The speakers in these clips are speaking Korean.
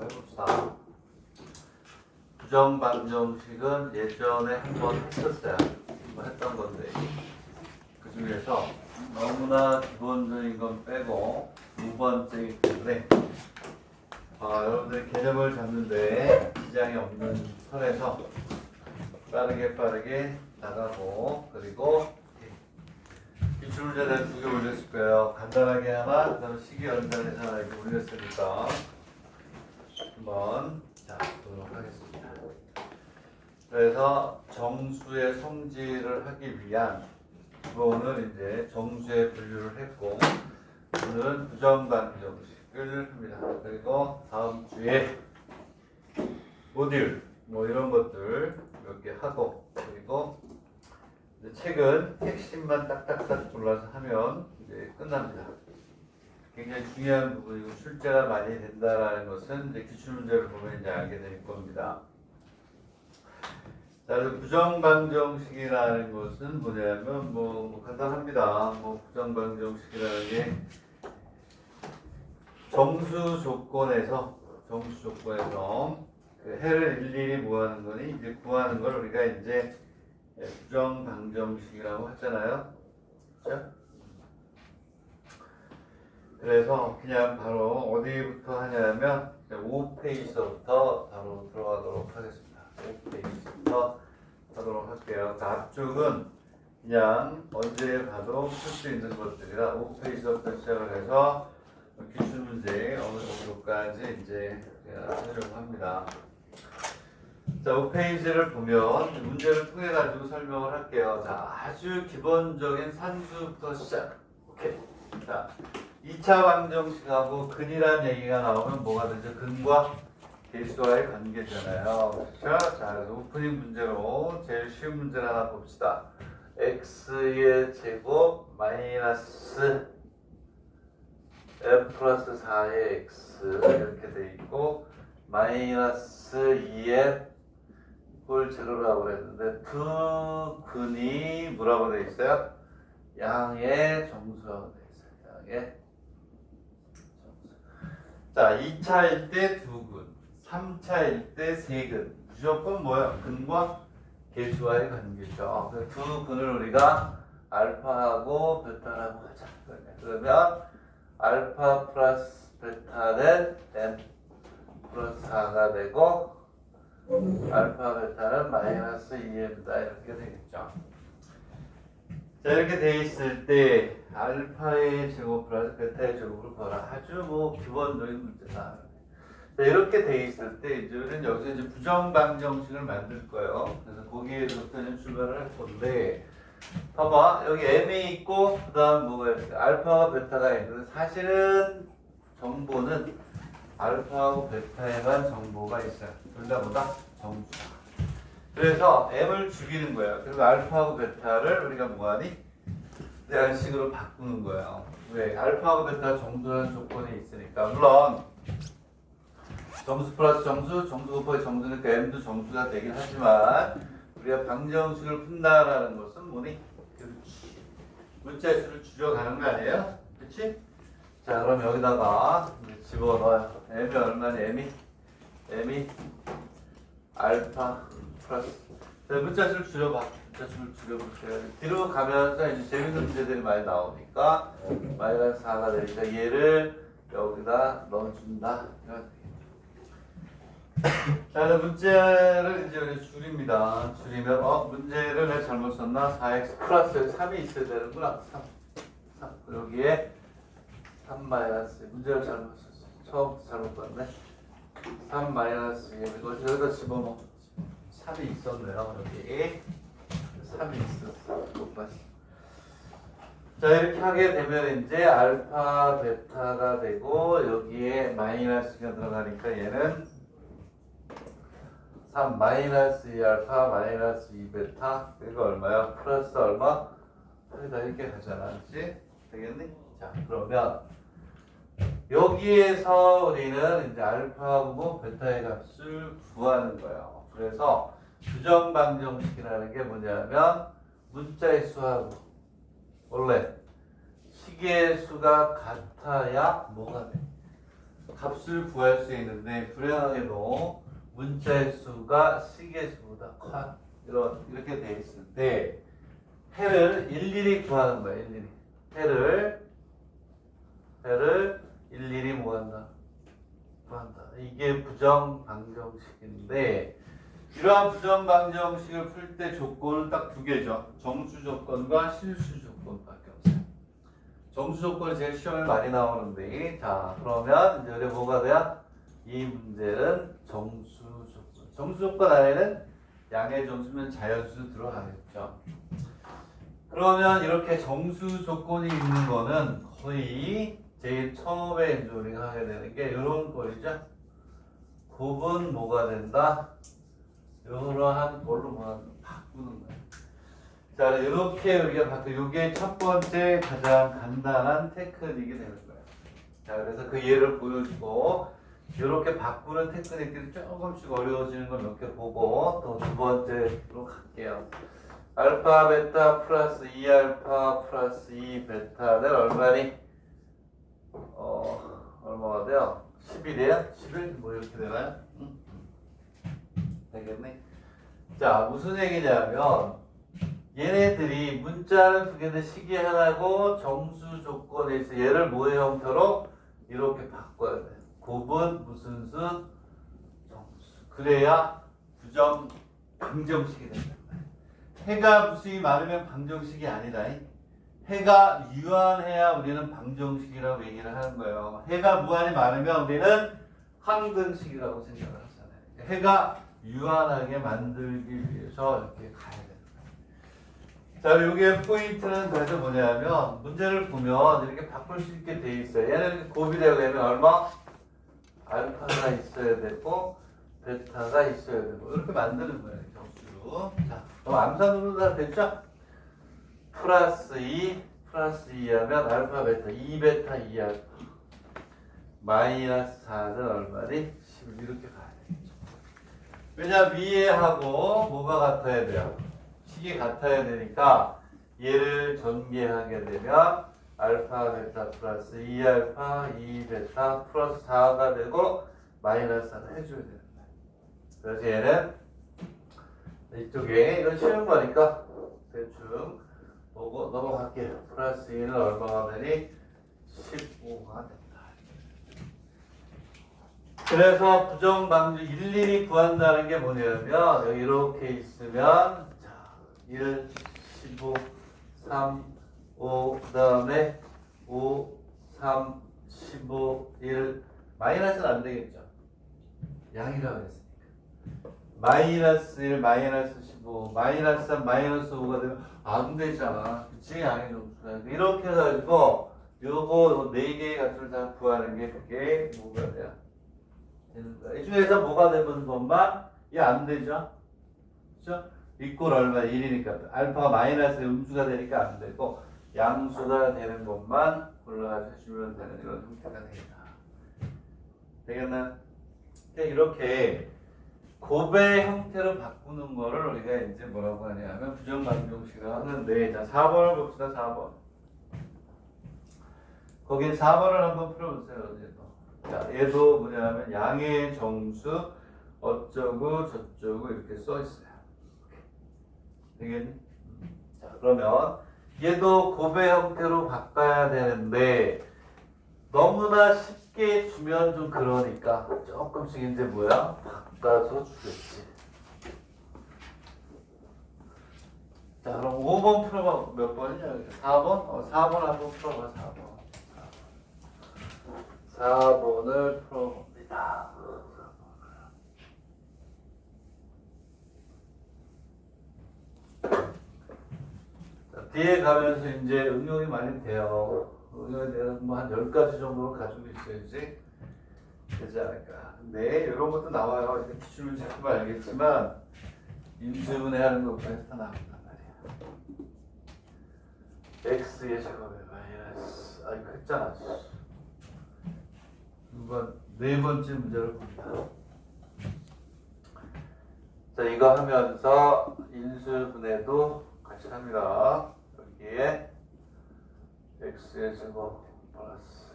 해봅시다. 부정방정식은 예전에 한번 했었어요. 한번 했던 건데 그 중에서 너무나 기본적인 건 빼고 두 번째이기 때문에 여러분들 개념을 잡는데 지장이 없는 선에서 빠르게 나가고, 그리고 기출문제는 2개 올렸을 거예요. 간단하게 하나, 그다음에 식이 연산해서 하나 이렇게 올렸으니까 한번 보도록 하겠습니다. 그래서 정수의 성질을 하기 위한 기본은 이제 정수의 분류를 했고, 오늘은 부정방정식을 합니다. 그리고 다음 주에 모듈 이런 것들 몇 개 하고, 그리고 이제 책은 핵심만 딱딱딱 골라서 하면 이제 끝납니다. 굉장히 중요한 부분이고 출제가 많이 된다라는 것은 이제 기출문제를 보면 이제 알게 될 겁니다. 자, 부정방정식이라는 것은 뭐냐면 간단합니다. 부정방정식이라는 게 정수 조건에서 그 해를 일일이 구하는 거니 이제 구하는 걸 우리가 이제 부정방정식이라고 하잖아요. 그렇죠? 그래서 그냥 바로 어디부터 하냐면 5페이지부터 바로 들어가도록 하겠습니다. 5페이지부터 하도록 할게요. 그 앞쪽은 그냥 언제 봐도 풀 수 있는 것들이라 5페이지부터 시작을 해서 기출문제 어느 정도까지 이제 하려고 합니다. 자, 5페이지를 보면 문제를 통해 가지고 설명을 할게요. 자, 아주 기본적인 산수부터 시작. 오케이. 자, 2차 방정식하고 근이란 얘기가 나오면 뭐가 되죠? 근과 계수와의 관계잖아요. 그렇죠? 자, 그래서 오프닝 문제로 제일 쉬운 문제를 하나 봅시다. x의 제곱 마이너스 m 플러스 4의 x 이렇게 돼 있고, 마이너스 2의 꼴 제로라고 그랬는데 두 근이 뭐라고 돼 있어요? 양의 정수라고 돼 있어요. 양의 정수. 자, 2차일 때 두 근, 3차일 때 세 근. 무조건 뭐야? 근과 계수와의 관계죠. 두 근을 우리가 알파하고 베타라고 하자. 그러면 알파 플러스 베타는 m 플러스 4가 되고, 알파 베타는 마이너스 2m다 이렇게 되겠죠. 자, 이렇게 돼 있을 때 알파의 제곱 플러스 베타의 제곱을 구하라. 아주 기본적인 문제다. 자, 이렇게 돼 있을 때 이제 우리는 여기서 이제 부정방정식을 만들 거예요. 그래서 거기에서부터 출발을 할 건데, 봐봐, 여기 m이 있고 그다음 뭐가 있어요? 알파와 베타가 있는데 사실은 정보는 알파하고 베타에만 정보가 있어요. 둘 다 뭐다? 정수다. 그래서 m을 죽이는 거예요. 그리고 알파하고 베타를 우리가 뭐하니? 대안식으로 바꾸는 거예요. 왜? 알파하고 베타 정수라는 조건이 있으니까. 물론 정수 플러스 정수, 정수 곱하기 정수니까 m도 정수가 되긴 하지만, 우리가 방정식을 푼다라는 것은 뭐니? 그렇지. 문자의 수를 줄여가는 거 아니에요? 그렇지? 자, 그럼 여기다가 집어넣어요. m이 얼마니? m이 알파 플러스. 자, 문자수를 줄여봐. 문자수를 줄여볼게요. 뒤로 가면서 이제 재밌는 문제들이 많이 나오니까 마이너스 4가 되니까 얘를 여기다 넣어준다. 자, 문제를 이제 우리 줄입니다. 줄이면 문제를 내가 잘못 썼나? 4x 플러스 3이 있어야 되는구나. 3. 여기에 3 마이너스, 문제를 잘못 썼어. 처음부터 잘못 봤네. 3 마이너스 2, 이거 여기다 집어넣어. 3이 있었네요. 여기 3이 있었어. 못 봤어. 자, 이렇게 하게 되면 이제 알파 베타가 되고, 여기에 마이너스가 들어가니까 얘는 3 마이너스 2 알파 마이너스 2 베타, 그리고 얼마야? 플러스 얼마? 여기다 이렇게 가잖아. 그치? 되겠니? 자, 그러면 여기에서 우리는 이제 알파하고 베타의 값을 구하는 거예요. 그래서 부정방정식이라는 게 뭐냐면 문자의 수하고 원래 식의 수가 같아야 뭐가 돼? 값을 구할 수 있는데 불행하게도 문자의 수가 식의 수보다 커. 이렇게 돼 있을 때 해를 일일이 구하는 거야. 일일이. 해를 일일이 뭐 한다? 구한다. 이게 부정방정식인데 이러한 부정방정식을 풀 때 조건은 딱 두 개죠. 정수 조건과 실수 조건밖에 없어요. 정수 조건이 제일 시험에 많이 나오는데 자 그러면 이제 여기 뭐가 돼요? 이 문제는 정수 조건. 정수 조건 안에는 양의 정수면 자연수 들어가겠죠. 그러면 이렇게 정수 조건이 있는 거는 거의 제일 처음에 이제 우리가 하게 되는 게 이런 거이죠. 곱은 뭐가 된다? 이러한 걸로 뭐 바꾸는 거예요. 자, 이렇게 우리가 바꾸. 이게 첫 번째 가장 간단한 테크닉이 되는 거예요. 자, 그래서 그 예를 보여주고 이렇게 바꾸는 테크닉들이 조금씩 어려워지는 걸 몇 개 보고 또 두 번째로 갈게요. 알파 베타 플러스 2알파 플러스 2베타는 얼마니? 얼마가 돼요? 10이래요? 11? 뭐 이렇게 되나요? 되겠네. 자, 무슨 얘기냐면 얘네들이 문자는 두 개인데 식이 하나고 정수 조건에 있어. 얘를 뭐의 형태로? 이렇게 바꿔야 돼. 곱은 무슨 수? 정수. 그래야 부정 방정식이 된다. 해가 무수히 많으면 방정식이 아니다. 해가 유한해야 우리는 방정식이라고 얘기를 하는 거예요. 해가 무한히 많으면 우리는 항등식이라고 생각을 하잖아요. 해가 유한하게 만들기 위해서 이렇게 가야 되는 거예요. 자, 이게 포인트는 그래서 뭐냐면 문제를 보면 이렇게 바꿀 수 있게 돼 있어요. 얘는 곱이 되려면 얼마? 알파가 있어야 되고 베타가 있어야 되고 이렇게 만드는 거예요. 정수로. 자, 그럼 암산으로 다 됐죠? 플러스 2 하면 알파 베타 2베타 2알파 마이너스 4는 얼마니? 10 이렇게 가야 되겠죠. 왜냐 위에 하고 뭐가 같아야 돼요? 식이 같아야 되니까 얘를 전개하게 되면 알파 베타 플러스 2알파 2베타 플러스 4가 되고 마이너스 4는 해줘야 되는 거예요. 그래서 얘는 이쪽에 이건 쉬운 거니까 대충 보고 넘어갈게요. 플러스 2는 얼마가 되니? 15가 된다. 그래서 부정방정 일일이 구한다는 게 뭐냐면 여기 이렇게 있으면 자 1, 15, 3, 5 그 다음에 5, 3, 15, 1 마이너스는 안 되겠죠. 양이라고 했으니까 마이너스 1, 마이너스 15, 마이너스 3, 마이너스 5가 되면 안 되잖아. 그치? 양의 정수가. 이렇게 해가지고 요거 4개의 값을 다 구하는 게 그게 뭐가 돼요? 되는 거야. 이 중에서 뭐가 되는 것만 이게 안 되죠? 그죠? 이꼴 얼마? 1이니까 알파가 마이너스 음수가 되니까 안 되고 양수가 되는 것만 골라서 해주면 되는 이런 형태가 되겠다. 되겠나? 이렇게 곱의 형태로 바꾸는 거를 우리가 이제 뭐라고 하냐면 부정방정식이라고 하는데 자 4번을 봅시다. 4번 거기 4번을 한번 풀어보세요. 자, 얘도 뭐냐면 양의 정수 어쩌고 저쩌고 이렇게 써 있어요. 되겠니? 자, 그러면 얘도 곱의 형태로 바꿔야 되는데 너무나 쉽게 주면 좀 그러니까 조금씩 이제 뭐야? 바꿔서 주겠지. 자, 그럼 5번 풀어봐. 몇 번이냐? 4번? 4번 한번 풀어봐. 4번을 풀어봅니다. 자, 뒤에 가면서 이제 응용이 많이 돼요. 응용에 대해서 뭐한 10가지 정도를 가지고 있어야지 되지 않을까. 근데 이런 것도 나와요. 이렇게 기출을 잡으면 알겠지만 인수분해 하는 것까지 다 나온단 말이야. x의 제곱에 마이너스 이거 했잖아. 네 번째 문제를 봅니다. 자, 이거 하면서 인수분해도 같이 합니다. 여기에 x의 제곱 플러스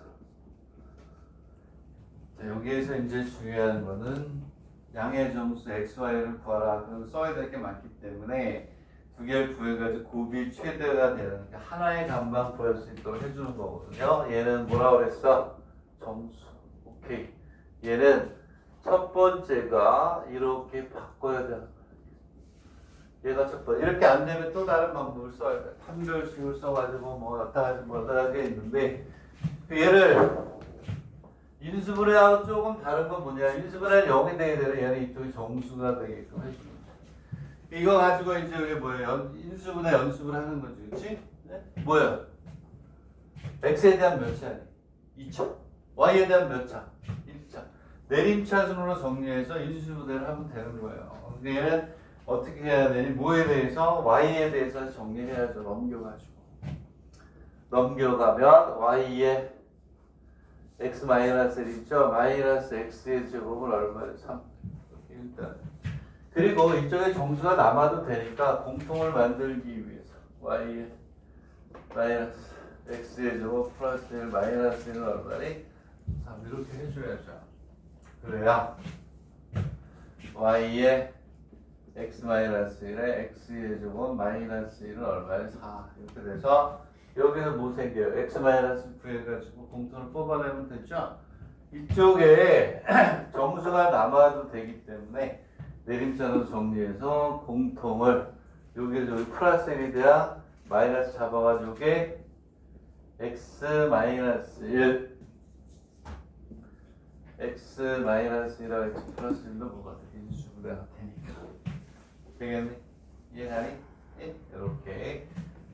자, 여기에서 이제 중요한 거는 양의 정수 xy를 구하라. 그럼 써야 될 게 많기 때문에 두 개를 구해가지고 곱이 최대가 되는 하나의 값만 구할 수 있도록 해주는 거거든요. 얘는 뭐라 그랬어? 정수. 오케이. 얘는 첫 번째가 이렇게 바꿔야 되는 거야. 얘가 첫 번째. 이렇게 안 되면 또 다른 방법을 써야 돼. 판별식을 써가지고 뭐 여러 가지 있는데 얘를 인수분해하고 조금 다른 건 뭐냐? 인수분해는 0이 되게 되는 얘는 이쪽이 정수가 되게끔 해주는 거야. 이거 가지고 이제 이게 뭐예요? 인수분해 연습을 하는 거지, 그렇지? 네? 뭐야? x에 대한 몇 차니? 2차. y에 대한 몇 차? 1차. 내림차순으로 정리해서 인수분해를 하면 되는 거예요. 근데 얘는 어떻게 해야 되니? 뭐에 대해서? y에 대해서 정리해야죠. 넘겨가지고. 넘겨가면 y에 x-1 있죠? 마이너스 x의 제곱은 얼마예요? 3. 일단. 그리고 이쪽에 정수가 남아도 되니까 공통을 만들기 위해서 y에 마이너스 x의 제곱 플러스 1 마이너스 1은 얼마니? 3. 이렇게 해줘야죠. 그래야 y에 x-1에 x의 제곱 마이너스 1은 얼마예요? 4. 이렇게 돼서 여기서 뭐 생겨요? x-9 해가지고 공통을 뽑아내면 되죠? 이쪽에 정수가 남아도 되기 때문에 내림차로 정리해서 공통을 여기서 여기 플러스 1이 돼야 마이너스 잡아가지고 이게 x-1 x-1하고 x 플러스 1로 뭐가 돼? 인수분해가 되니까 되겠니? 이해하니? 예? 이렇게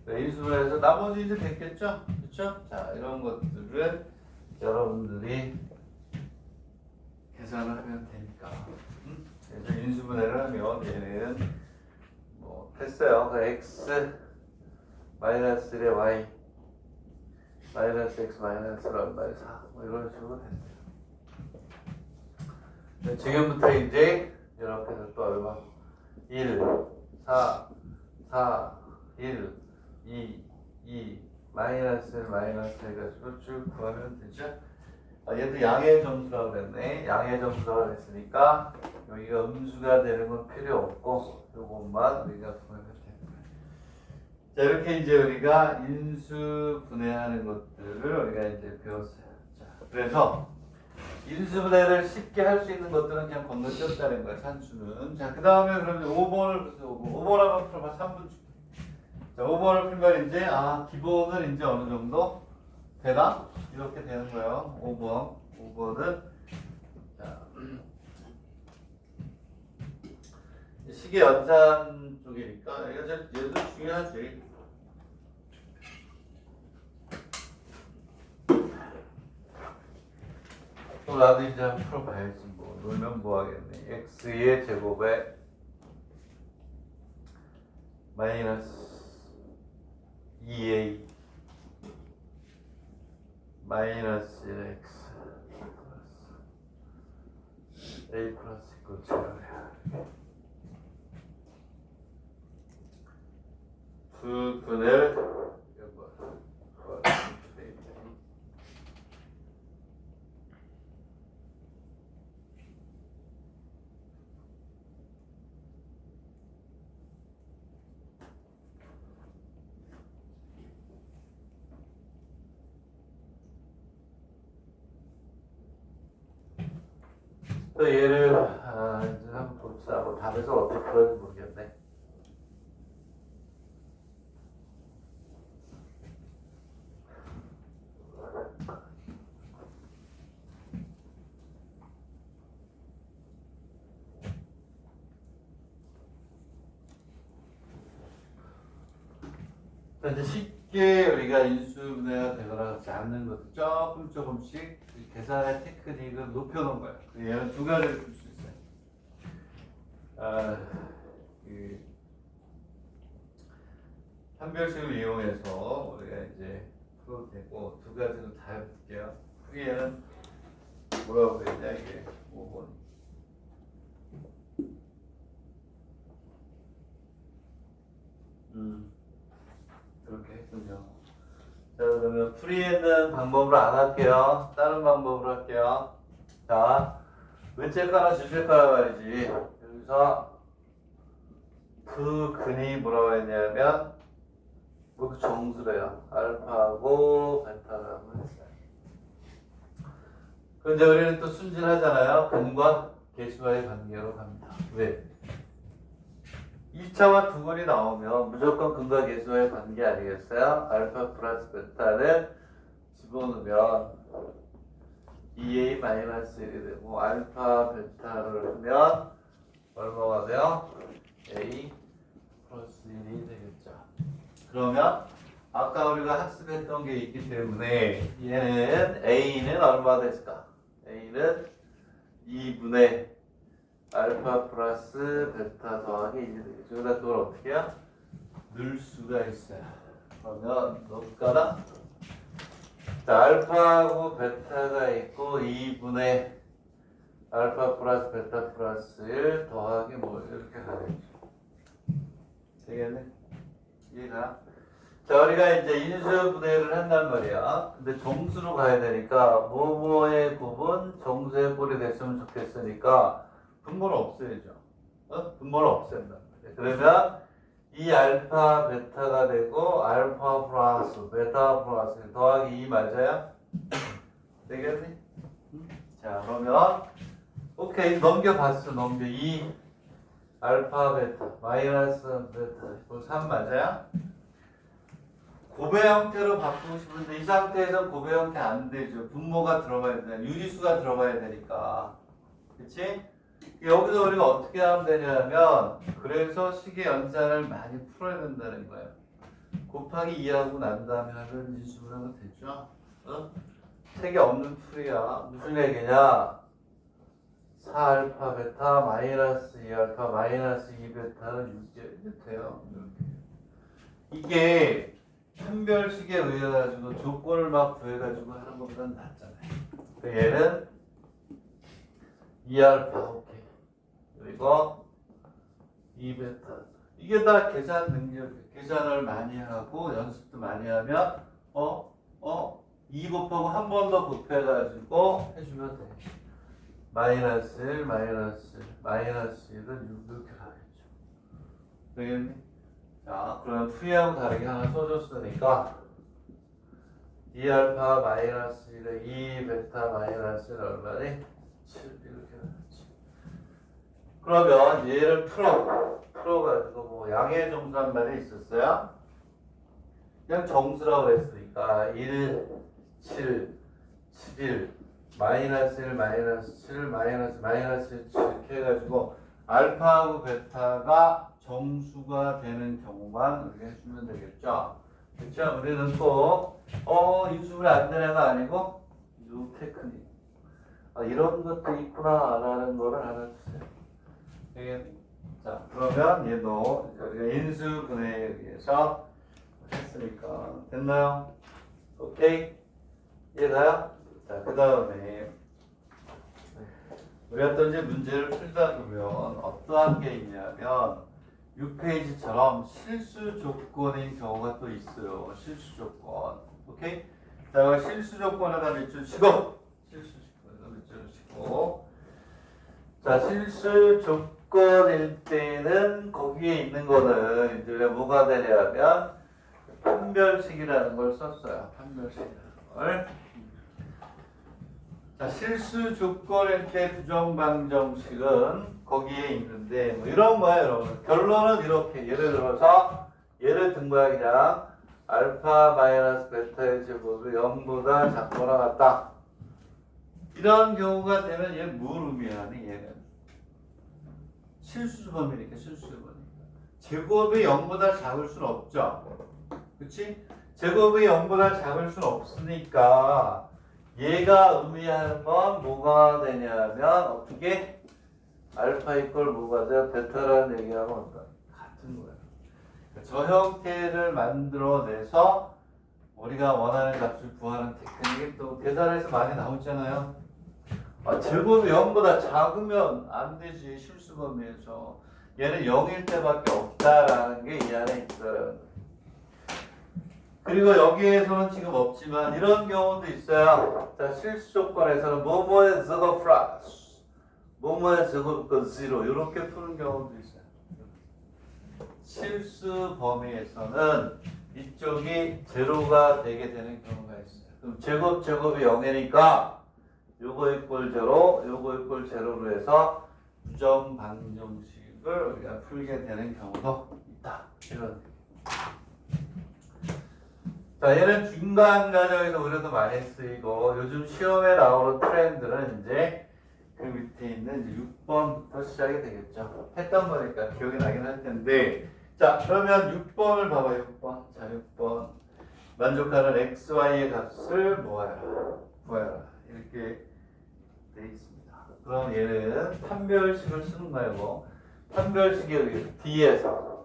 인수분해해서 나머지 이제 됐겠죠? 그렇죠? 자, 이런 것들을 여러분들이 계산을 하면 되니까. 그래서 인수분해를 하면 얘는 뭐 됐어요. 그 x 마이너스 1의 y 마이너스 x 마이너스 얼마에 4. 뭐 이런 식으로 됐어요. 지금부터 이제 이렇게 해서 또 얼마? 1, 4, 4, 1, 2, 마이너스 1, 마이너스 해가지고 쭉 구하면 되죠? 얘도 양의 점수라고 그랬네. 양의 점수라고 그랬으니까 여기가 음수가 되는 건 필요 없고 요것만 우리가 구하면 되는 거예요. 자, 이렇게 이제 우리가 인수 분해하는 것들을 우리가 이제 배웠어요. 자, 그래서 인수분해를 쉽게 할 수 있는 것들은 그냥 건너뛰었다는 거야, 산수는. 자, 그 다음에 그러면 5번을 보세요. 5번 한번 풀어봐. 3분 줄게. 자, 5번을 풀면 이제, 기본은 이제 어느 정도 되나? 이렇게 되는 거예요. 5번은. 자, 시계 연산 쪽이니까, 얘도 중요하지. 또 나도 이제 한번 풀어봐야지. 뭐 놀면 뭐 하겠네. x의 제곱에 마이너스 2a 마이너스 1x a 플러스 이거 제곱이야. 두 분을 또 얘를 이제 한번 봅시다. 뭐 답에서 어떻게 풀어야 모르겠네. 이제 쉽게 우리가 인수분해가 되거나 그렇지 않는 것도 조금씩 계산의 테크닉을 높여놓은 거예요. 얘는 두 가지를 풀 수 있어요. 판별식을 이용해서 우리가 이제 풀어도 되고 두 가지는 다 해볼게요. 얘는 뭐라고 그랬냐 이게 5번. 그렇게 했군요. 자, 그러면 풀이하는 방법으로 안 할게요. 다른 방법으로 할게요. 자, 왼쪽가나 주책가나 말이지. 여기서 그 근이 뭐라고 했냐면 모두 정수래요. 알파하고 베타라고 했어요. 그런데 우리는 또 순진하잖아요. 근과 계수와의 관계로 갑니다. 왜? 2차와 두 근이 나오면 무조건 근과 계수와의 관계 아니겠어요? 알파 플러스 베타를 집어넣으면 2a-1이 되고 알파 베타를 하면 얼마가 돼요? a 플러스 1이 되겠죠. 그러면 아까 우리가 학습했던 게 있기 때문에 얘는 a는 얼마가 됐을까? a는 2분의 알파 플러스 베타 더하기 1이 되겠죠. 그러다 그걸 어떻게 해요? 넣을 수가 있어요. 그러면 넣을까나? 자, 알파하고 베타가 있고 2분의 알파 플러스 베타 플러스 1 더하기 뭐 이렇게 가겠죠. 되겠네? 이해가? 자, 우리가 이제 인수 분해를 한단 말이야. 근데 정수로 가야 되니까 뭐뭐의 곱은 정수의 꼴이 됐으면 좋겠으니까 분모를 없애야죠. 분모를 없앤단 말이야. 그러면 이 알파 베타가 되고 알파 플러스 베타 플러스 1 더하기 2 맞아요? 되겠니? 자, 그러면 오케이, 넘겨봤어. 넘겨. 2 알파 베타 마이너스 베타 이거 3 맞아요? 곱의 형태로 바꾸고 싶은데 이 상태에서 곱의 형태 안 되죠. 분모가 들어가야 돼. 유리수가 들어가야 되니까. 그치? 여기서 우리가 어떻게 하면 되냐면 그래서 식의 연산을 많이 풀어야 된다는 거예요. 곱하기 2하고 난 다음에 하면 인수분 하면 되죠. 색이 없는 풀이야. 무슨 얘기냐? 4알파 베타 마이너스 2알파 마이너스 2베타는 6이 돼요. 이게 판별식에 의해 가지고 조건을 막 구해 가지고 하는 것보다는 낫잖아요. 얘는 2알파 오케이. 그리고 2베타. 이게 다 계산 능력, 계산을 많이 하고 연습도 많이 하면 2 곱하고 한 번 더 곱해가지고 해주면 돼. 마이너스 1, 마이너스 1, 마이너스 1은 6 이렇게 가겠죠. 되겠니? 자, 그러면 풀이하고 다르게 하나 써줬으니까 2알파 마이너스 1에 2베타 마이너스 1 얼마니? 7 이렇게 가겠지. 그러면 얘를 풀어가지고 뭐 양의 정수한 말이 있었어요? 그냥 정수라고 그랬으니까 1, 7, 11, 마이너스 1, 마이너스 7, 마이너스 7 이렇게 해가지고 알파하고 베타가 정수가 되는 경우만 이렇게 해주면 되겠죠. 그렇죠? 우리는 또 인수분해 안 되는 거 아니고 요 테크닉 이런 것도 있구나라는 거를 알아주세요. 자, 그러면 얘도 우리가 인수분해에 의해서 했으니까 됐나요? 오케이? 이해가요? 자, 그 다음에 우리가 또 이제 문제를 풀다 보면 어떠한 게 있냐면 6페이지처럼 실수 조건인 경우가 또 있어요. 실수 조건. 오케이? 자, 실수 조건에다 밑줄 치고 실수 조건에다 밑줄을 치고 자, 실수 조건일 때는 거기에 있는 거는 이제 뭐가 되냐면 판별식이라는 걸 썼어요. 판별식이라는 걸. 자, 실수 조건일 때 부정방정식은 거기에 있는데 뭐 이런 거예요, 여러분. 결론은 이렇게. 예를 들어서 얘를 든 거야. 그냥 알파 마이너스 베타의 제곱이 0보다 작거나 같다. 이런 경우가 되면 얘는 뭘 의미하니? 얘는 실수조건이니까 실수조건이니까 제곱이 0보다 작을 수는 없죠. 그치? 제곱이 0보다 작을 수는 없으니까 얘가 의미하는 건 뭐가 되냐면 어떻게? 알파 이퀄 뭐가 돼요? 베타라는 얘기하면 어떤? 같은 거예요. 저 형태를 만들어내서 우리가 원하는 값을 구하는 테크닉이 또 계산에서 많이 나오잖아요. 제곱이 0보다 작으면 안 되지. 실수 범위에서. 얘는 0일 때밖에 없다라는 게 이 안에 있어요. 그리고 여기에서는 지금 없지만 이런 경우도 있어요. 자, 실수 조건에서는 뭐뭐의 zero 플러스, 뭐뭐의 zero zero 이렇게 푸는 경우도 있어요. 실수 범위에서는 이쪽이 제로가 되게 되는 경우가 있어요. 그럼 제곱이 0이니까 요거 이꼴 제로, 요거 이꼴 제로로 해서 부정 방정식을 우리가 풀게 되는 경우도 있다. 이런. 자, 얘는 중간 과정에서 우리도 많이 쓰이고 요즘 시험에 나오는 트렌드는 이제 그 밑에 있는 이제 6번부터 시작이 되겠죠. 했던 거니까 기억이 나긴 할 텐데. 자, 그러면 6번을 봐봐요. 6번. 자, 6번. 만족하는 xy의 값을 모아라. 구하라. 이렇게 돼 있습니다. 그럼 얘는 판별식을 쓰는 거예요. 판별식이 여기 뒤에서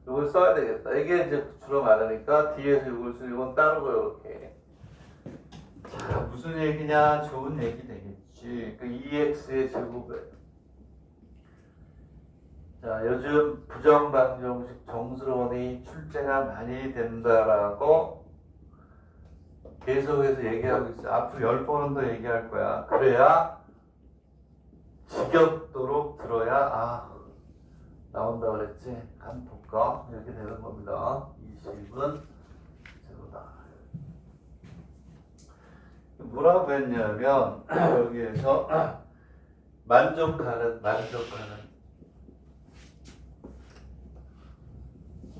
이걸 써야 되겠다. 이게 이제 주로 말하니까 뒤에서 이걸 쓰고 이건 따로 이렇게. 자, 무슨 얘기냐? 좋은 얘기 되겠지. 그 2x의 제곱에. 자, 요즘 부정방정식 정수론이 출제가 많이 된다라고 계속해서 얘기하고 있어. 앞으로 10번은 더 얘기할 거야. 그래야 지겹도록 들어야 나온다 그랬지. 간폭가 이렇게 되는 겁니다. 20은 제로다. 뭐라고 했냐면 여기에서 만족하는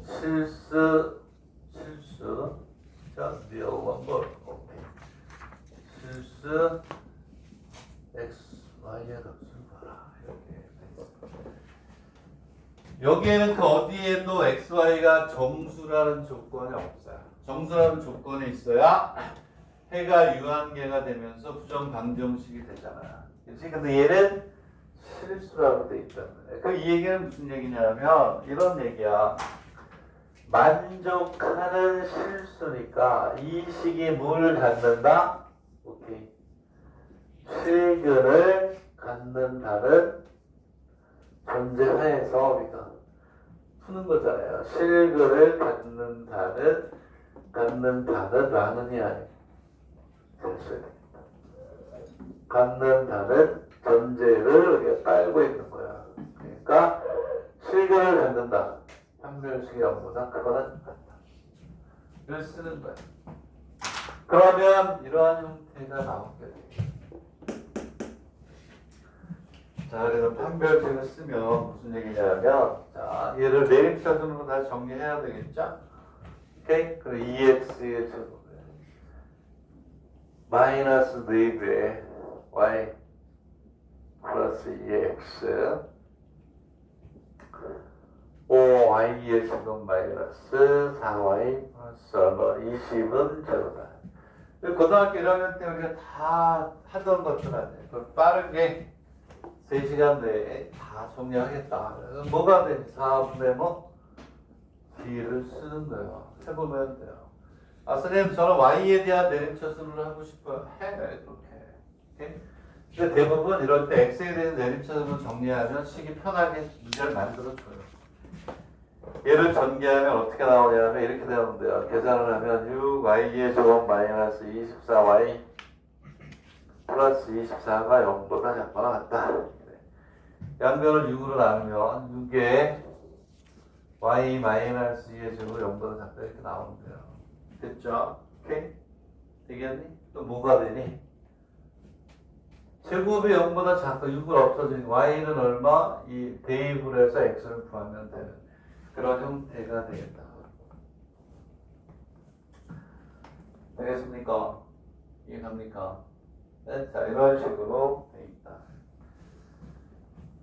실수 자, real number. 실수 x, y의 값을 봐라. 이렇게 여기에는 그 어디에도 x, y가 정수라는 조건이 없어요. 정수라는 조건이 있어야 해가 유한계가 되면서 부정 방정식이 되잖아. 그렇지? 근데 얘는 실수라고 돼 있단 말이야. 그 이 얘기는 무슨 얘기냐면 이런 얘기야. 만족하는 실수니까 이 식이 뭘 갖는다? 오케이. 실근을 갖는다는 전제하에서 우리가 푸는 거잖아요. 실근을 갖는다는 라는이 아니고 갖는다는 전제를 우리가 깔고 있는 거야. 그러니까 실근을 갖는다. 판별식의 0보다 그거는 같다. 이걸 쓰는 거야. 그러면 이러한 형태가 나오게 돼. 자, 그래서 판별식을 쓰면 무슨 얘기냐면, 자, 얘를 내림차순으로 다시 정리해야 되겠죠? 오케이? 그럼 2x의 제곱 마이너스 4배 y 플러스 2x 5y의 제곱 마이너스 4y 플러스 20은 제로다. 고등학교 1학년 때 우리가 다 하던 것들 아니에요. 그걸 빠르게 3시간 내에 다 정리하겠다. 그래서 뭐가 되지? 4분의 뭐? D를 쓰는 거예요. 해보면 돼요. 선생님 저는 Y에 대한 내림차순을 하고 싶어요. 해. 그렇게. 오케이? 근데 대부분 이럴 때 X에 대한 내림차순을 정리하면 식이 편하게 문제를 만들어줘요. 얘를 전개하면 어떻게 나오냐면 이렇게 되는데요. 계산을 하면 6y의 제곱 마이너스 24y 플러스 24가 0보다 작거나 같다. 양변을 6으로 나누면 6에 y 마이너스 2의 제곱 0보다 작다 이렇게 나오는데요. 됐죠? 오케이? 되겠니? 또 뭐가 되니? 제곱이 0보다 작고 6을 없어지니 y는 얼마? 이 대입을 해서 x를 구하면 되는 그런 형태가 되겠다. 되겠습니까? 이해갑니까? 네, 자, 이런 식으로 돼 있다.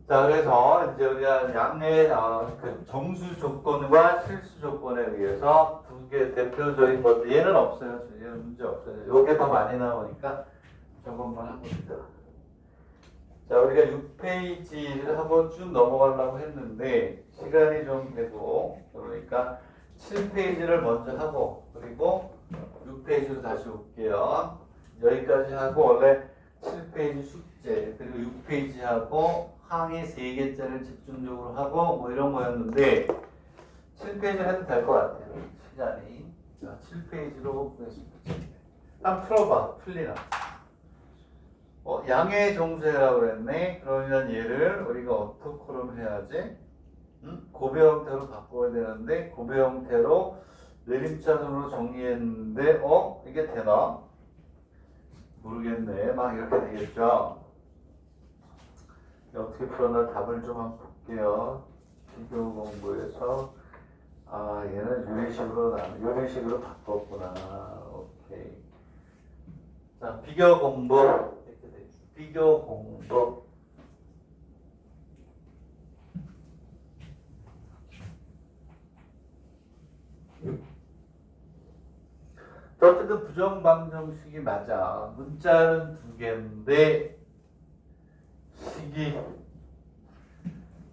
자, 그래서 이제 우리가 양의 그 정수 조건과 실수 조건에 의해서 두 개 대표적인 것들, 얘는 없어요. 얘는 문제 없어요. 요게 더 많이 나오니까 저것만 하고 있다. 자, 우리가 6페이지를 한번 쭉 넘어가려고 했는데 시간이 좀 되고 그러니까 7페이지를 먼저 하고 그리고 6페이지로 다시 올게요. 여기까지 하고 원래 7페이지 숙제 그리고 6페이지 하고 항의 3개짜리를 집중적으로 하고 뭐 이런 거였는데 7페이지를 해도 될 것 같아요. 시간이. 자, 7페이지로 보겠습니다. 한번 풀어봐. 풀리나? 양의 정수해라고 그랬네. 그러면 얘를 우리가 어떻게 해야지? 고배 형태로 바꿔야 되는데 고배 형태로 내림차순으로 정리했는데 이게 되나? 모르겠네. 막 이렇게 되겠죠. 어떻게 풀었나 답을 좀 한번 볼게요. 비교 공부에서 얘는 유리식으로 바꿨구나. 오케이. 자, 비교 공부 이렇게 돼 있어. 비교 공부. 어쨌든 부정방정식이 맞아. 문자는 두 개인데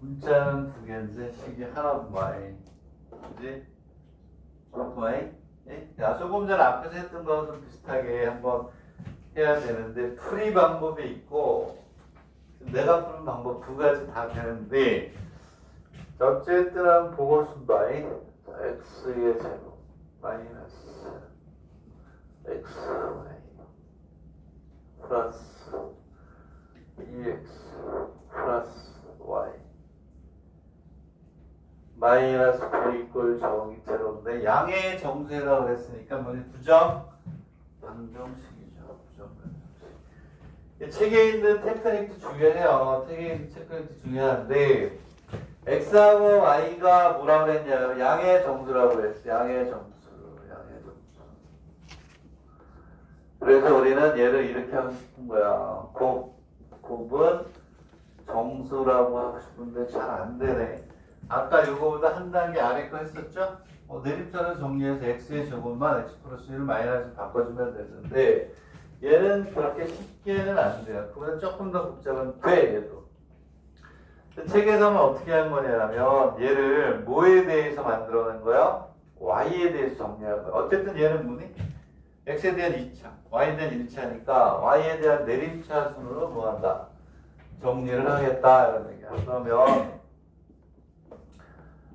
문자는 두 개인데 식이 하나뿐만. 그지? 그렇구만. 야, 조금 전 앞에서 했던 거랑 비슷하게 한번 해야 되는데 풀이 방법이 있고 내가 푸는 방법 두 가지 다 되는데 어쨌든 한번 보고 싶다. x의 제곱 마이너스 xy 플러스 2x 플러스 y 마이너스 9 이꼴 정의제로인데 양의 정수라고 그랬으니까 뭐니 부정 방정식이죠. 부정 방정식. 책에 있는 테크닉도 중요해요. 책에 있는 테크닉도 중요한데 x하고 y가 뭐라고 그랬냐면 양의 정수라고 그랬어. 양의 정수. 그래서 우리는 얘를 이렇게 하고 싶은 거야. 곱은 정수라고 하고 싶은데 잘 안 되네. 아까 이거보다 한 단계 아래 거 했었죠? 내림차를 정리해서 x의 제곱만 x 플러스 1 마이너스 바꿔주면 되는데 얘는 그렇게 쉽게는 안 돼요. 그보다 조금 더 복잡은 돼, 얘도. 책에서는 어떻게 한 거냐면 얘를 뭐에 대해서 만들어낸 거야? y에 대해서 정리한 거야. 어쨌든 얘는 뭐니? x에 대한 2차, y에 대한 1차니까 y에 대한 내림차 순으로 뭐 한다? 정리를 하겠다 이런 얘기야. 그러면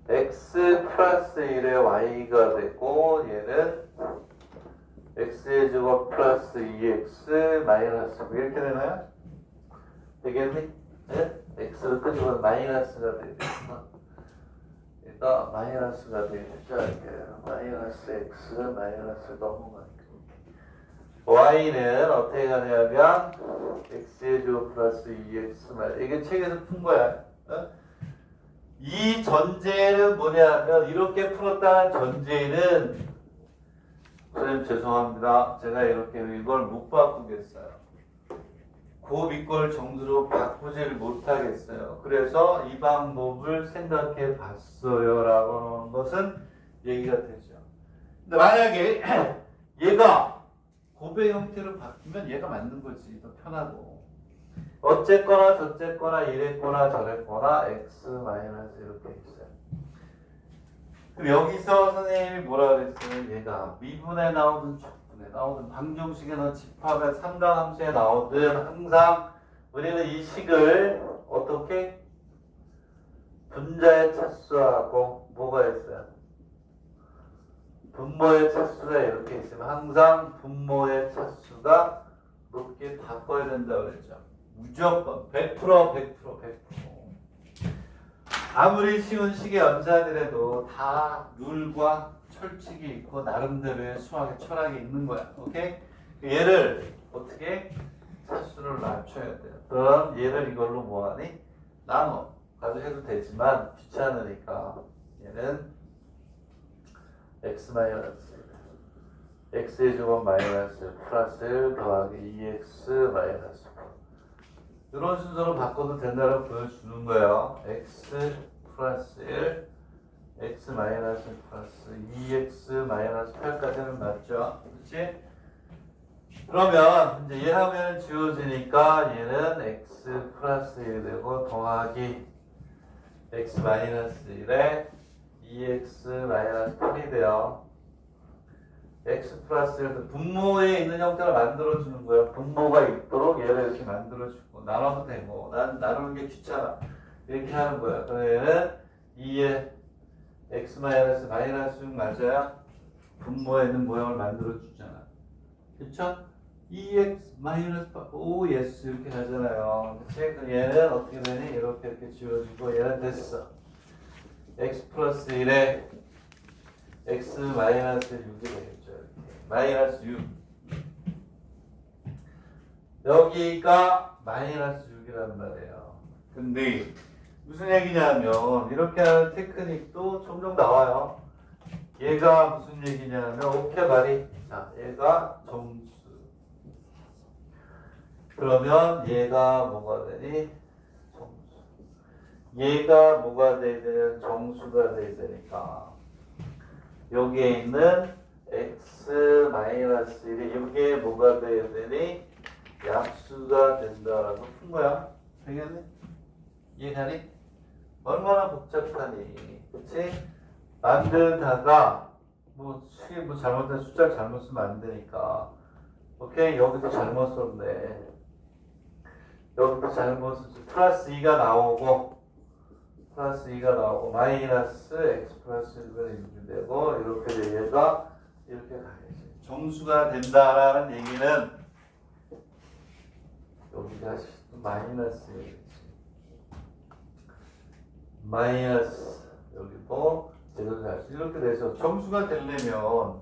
x 플러스 1의 y가 되고 얘는 x의 제곱 플러스 2x 마이너스 9 이렇게 되나요? 되겠니? 네? x를 끄집어서 마이너스가 되겠구나. 그러니까 마이너스가 되겠죠. 이렇게 마이너스 x 마이너스 넘어가니까 y는 어떻게 가냐면 x의 제곱 플러스 2x 마이너스 이게 책에서 푼 거야. 이 전제는 뭐냐면 이렇게 풀었다는 전제는 선생님 죄송합니다. 제가 이렇게 이걸 못 바꾸겠어요. 곱 이꼴 정수로 바꾸지를 못하겠어요. 그래서 이 방법을 생각해 봤어요 라고 하는 것은 얘기가 되죠. 근데 만약에 얘가 곱의 형태로 바뀌면 얘가 맞는 거지. 더 편하고. 어쨌거나 저쨌거나 이랬거나 저랬거나 x 마이너스 이렇게 있어요. 그럼 여기서 선생님이 뭐라 그랬어요? 얘가 미분에 나오든 촉분에 나오든 방정식에 나오든 집합에 삼각함수에 나오든 항상 우리는 이 식을 어떻게? 분자의 차수하고 뭐가 있어요? 분모의 차수가 이렇게 있으면 항상 분모의 차수가 높게 바꿔야 된다고 그랬죠. 무조건 100% 아무리 쉬운 식의 연산이라도 다 룰과 철칙이 있고 나름대로의 수학의 철학이 있는 거야. 오케이? 얘를 어떻게 차수를 낮춰야 돼요. 그럼 얘를 이걸로 뭐하니? 나눠 가지고 해도 되지만 귀찮으니까 얘는 x 마이너스 x의 제곱 마이너스 플러스 1 더하기 2x 마이너스 이런 순서로 바꿔도 된다고 보여주는 거예요. x 플러스 1 x 마이너스 플러스 2x 마이너스 8까지는 맞죠? 그렇지? 그러면 이제 얘 하면 지워지니까 얘는 x 플러스 1 되고 더하기 x 마이너스 1에 2x 마이너스 8이 돼요. x 플러스 1도 분모에 있는 형태를 만들어주는 거예요. 분모가 있도록 얘를 이렇게 만들어주고 나눠도 되고 난 나누는 게 귀찮아. 이렇게 하는 거야. 그러면 얘는 2에 x 마이너스 마이너스 6 맞아요? 분모에는 모양을 만들어 주잖아. 그쵸? 2x 마이너스 5s 이렇게 가잖아요. 그치? 그럼 얘는 어떻게 되니? 이렇게 지워지고 얘는 됐어. x 플러스 1에 x 마이너스 6이 되겠죠. 이렇게. 마이너스 6. 여기가 마이너스 6이란 말이에요. 근데 무슨 얘기냐면 이렇게 하는 테크닉도 종종 나와요. 얘가 무슨 얘기냐면 오케이 말이 자 얘가 정수. 그러면 얘가 뭐가 되니? 정수. 얘가 뭐가 돼야 되냐? 정수가 돼야 되니까 여기에 있는 x 마이너스 1이 여기에 뭐가 돼야 되니? 약수가 된다라고 푼 거야. 되겠니? 이해가니? 얼마나 복잡하니? 그치? 만들다가 뭐 잘못된 숫자를 잘못 쓰면 안 되니까 오케이? 여기도 잘못 썼네. 여기도 잘못 썼지. 플러스 2가 나오고 마이너스 x 플러스 1은 이렇게 되고 이렇게 돼 얘가 이렇게 가야지. 정수가 된다라는 얘기는 여기가 마이너스 여기도 제대로 잘 수 이렇게 돼서 정수가 되려면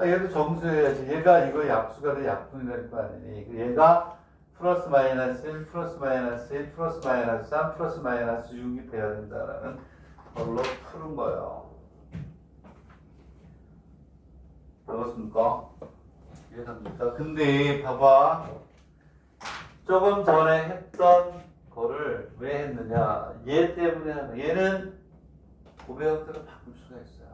얘도 정수해야지. 얘가 이거 약수가 돼 약분이 될 거 아니니. 얘가 플러스 마이너스 1 플러스 마이너스 1 플러스 마이너스 3 플러스 마이너스 6이 돼야 된다라는 걸로 푸는 거예요. 그렇습니까? 이해됩니까? 근데 봐봐. 조금 전에 했던 거를 왜 했느냐? 얘 때문에 하는 얘는 고배 형태로 바꿀 수가 있어요.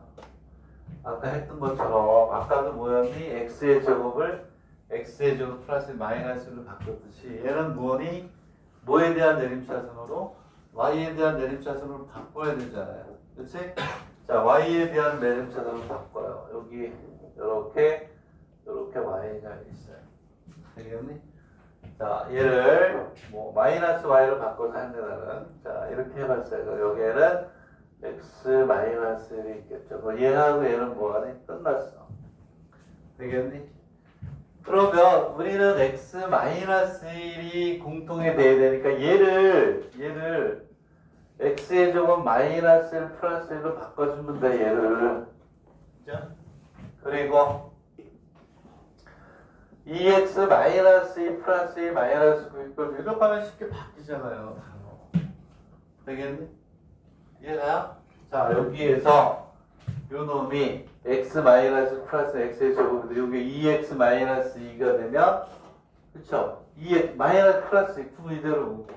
아까 했던 것처럼 아까도 뭐였니? x의 제곱 플러스 마이너스로 바꿨듯이 얘는 뭐니? 뭐에 대한 내림차순으로? y에 대한 내림차순으로 바꿔야 되잖아요. 그렇지? 자, y에 대한 내림차순으로 바꿔요. 여기 이렇게 y가 있어요. 되겠니? 자, 얘를 뭐 마이너스 y로 바꿔서 한다는 자 이렇게 해봤어요. 여기에는 x 마이너스 1이 있겠죠. 얘하고 얘는 뭐하니? 끝났어. 되겠니? 그러면 우리는 x 마이너스 1이 공통이 돼야 되니까 얘를 x의 제곱 마이너스 1 플러스 1로 바꿔주면 돼. 얘를. 그죠? 그리고 2x 마이너스 2 플러스 2 마이너스 9 이렇게 하면 쉽게 바뀌잖아요. 되겠니? 이해가요? 자, 여기에서 요 놈이 x 마이너스 플러스 x의 제곱인데 여기 2x 마이너스 2가 되면 그쵸? 2x 마이너스 플러스 2 구분 이대로 오고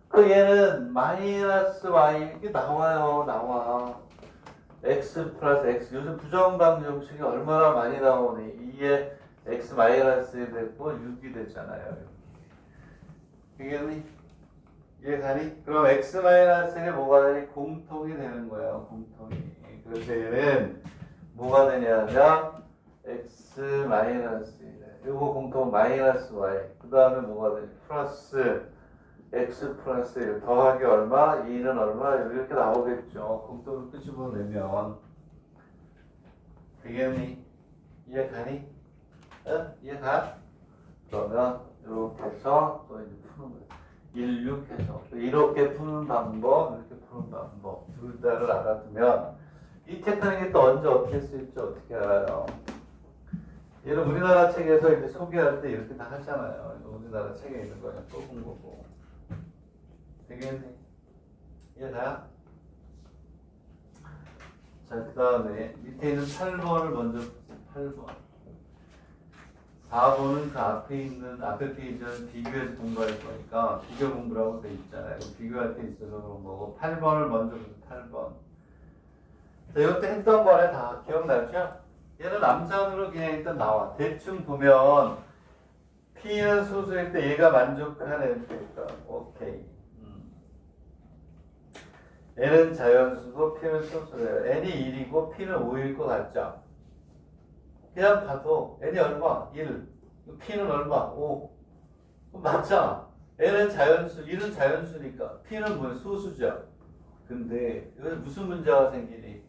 그 얘는 마이너스 y 이게 나와 x 플러스 x 요즘 부정강 정식이 얼마나 많이 나오니 2에 x 마이너스 1 됐고 6이 됐잖아요. 이게 이해가니? 그럼 x 마이너스 1이 뭐가 되니? 공통이 되는 거예요. 공통이. 그래서 얘는 뭐가 되냐면 x 마이너스 1 이거 공통 마이너스 y 그 다음에 뭐가 되니? 플러스 x 플러스 1 더하기 얼마? 2는 얼마? 이렇게 나오겠죠. 공통을 끄집어내면 되겠니? 이해가니? 응? 이해가? 그러면 이렇게 해서 또 이제 푸는 거예요. 1, 6 해서 이렇게 푸는 방법, 이렇게 푸는 방법 둘 다를 알아두면 이 테크닉이 또 언제 어떻게 쓰일지 어떻게 알아요? 얘는 우리나라 책에서 이제 소개할 때 이렇게 다 하잖아요. 우리나라 책에 있는 거 그냥 뽑은 거고. 되겠니? 이해가요? 자, 그 다음에 밑에 있는 8번을 먼저 보세요. 8번. 4번은 그 앞에 페이지는 비교해서 공부할 거니까 비교 공부라고 돼 있잖아요. 비교할 때 있어서 그런 거고 8번을 먼저 보세요. 8번. 자, 이것도 했던 거네 다 기억나죠? 얘는 암산으로 그냥 일단 나와. 대충 보면 P는 소수일 때 얘가 만족하는 애니까 오케이. N은 자연수고 P는 소수예요. N이 1이고 P는 5일 것 같죠? 그냥 봐도 N이 얼마? 1. P는 얼마? 5. 맞잖아. N은 자연수, 1은 자연수니까 P는 뭐야? 소수죠. 근데 여기서 무슨 문제가 생기니?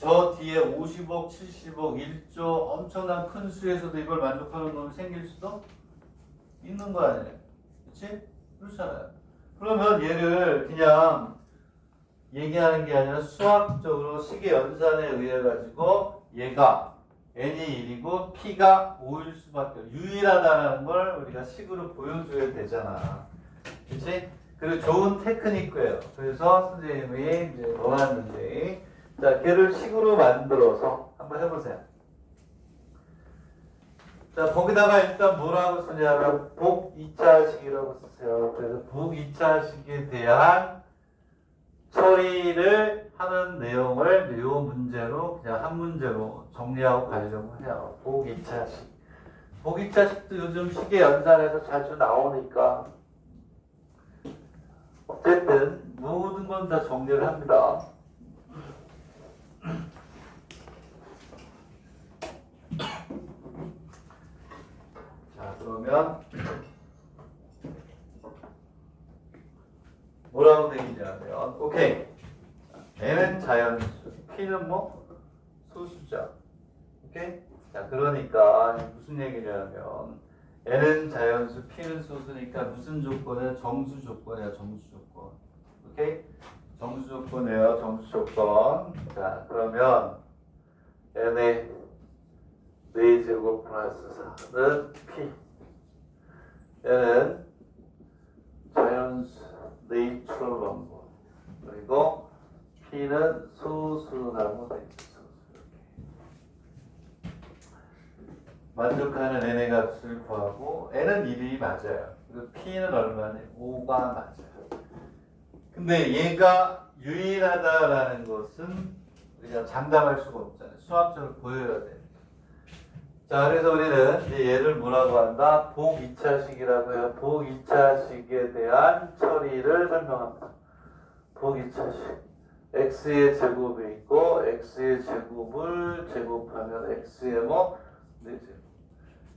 저 뒤에 50억, 70억, 1조 엄청난 큰 수에서도 이걸 만족하는 놈이 생길 수도 있는 거 아니에요? 그렇지? 그렇잖아요. 그러면 얘를 그냥 얘기하는 게 아니라 수학적으로 식의 연산에 의해 가지고 얘가 n이 1이고 p가 5일 수밖에 유일하다는 걸 우리가 식으로 보여줘야 되잖아. 그치? 그리고 좋은 테크닉이에요. 그래서 선생님이 이제 넣어놨는데, 자, 걔를 식으로 만들어서 한번 해보세요. 자, 거기다가 일단 뭐라고 쓰냐면 복 2차식이라고 쓰세요. 그래서 복 2차식에 대한 처리를 하는 내용을 이 문제로 그냥 한 문제로 정리하고 가려고 해요. 복 2차식. 복 2차식도 요즘 식의 연산에서 자주 나오니까 어쨌든 모든 건 다 정리를 합니다. 자, 그러면 뭐라고 되어 있냐면 오케이. n은 자연수, p는 뭐? 소수자. 오케이? 자, 그러니까 무슨 얘기냐면 n은 자연수, p는 소수니까 무슨 조건이야? 정수 조건이야, 정수 조건. 오케이? 정수 조건이에요, 정수 조건. 자, 그러면 n의 4제곱 플러스 4는 p. 얘는 자연수, 네이처럴 넘버. 그리고 p는 소수라고 되어 있어. 만족하는 n의 값을 구하고 n은 1이 맞아요. 그리고 p는 얼마냐? 5가 맞아요. 근데 얘가 유일하다라는 것은 우리가 장담할 수가 없잖아요. 수학적으로 보여야 돼. 자, 그래서 우리는 이제 얘를 뭐라고 한다? 복 2차식이라고 해요. 복 2차식에 대한 처리를 설명합니다. 복 2차식. x의 제곱이 있고 x의 제곱을 제곱하면 x의 뭐? 4제곱.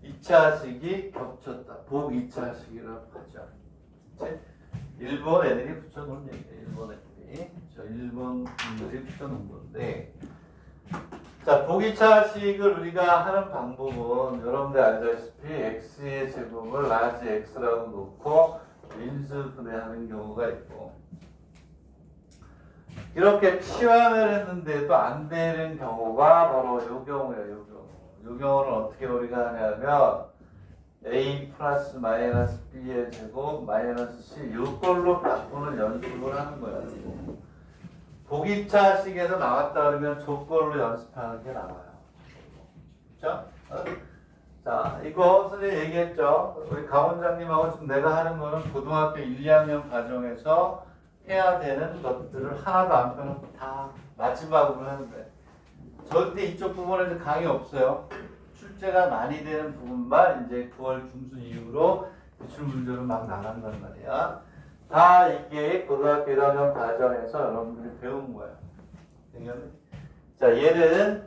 2차식이 겹쳤다. 복 2차식이라고 하죠. 그치? 일본 애들이 붙여놓은 얘기예요. 일본 애들이. 저 일본 분들이 붙여놓은 건데, 자, 복 2차식을 우리가 하는 방법은 여러분들 알다시피 x의 제곱을 라지 x라고 놓고 인수분해하는 경우가 있고, 이렇게 치환을 했는데도 안 되는 경우가 바로 이 경우예요. 이 경우. 이 경우는 어떻게 우리가 하냐면 a 플러스 마이너스 b의 제곱 마이너스 c 이걸로 바꾸는 연습을 하는 거예요. 복 2차식에서 나왔다 그러면 저걸로 연습하는 게 나와요. 그렇죠? 자, 이거 선생님 얘기했죠. 우리 강 원장님하고 지금 내가 하는 거는 고등학교 1, 2학년 과정에서 해야 되는 것들을 하나도 안 빼놓고 다 마지막으로 하는데, 절대 이쪽 부분에서 강의 없어요. 출제가 많이 되는 부분만 이제 9월 중순 이후로 기출 문제로 막 나간단 말이야. 다 이게 고등학교 1학년 과정에서 여러분들이 배운 거예요. 자, 얘는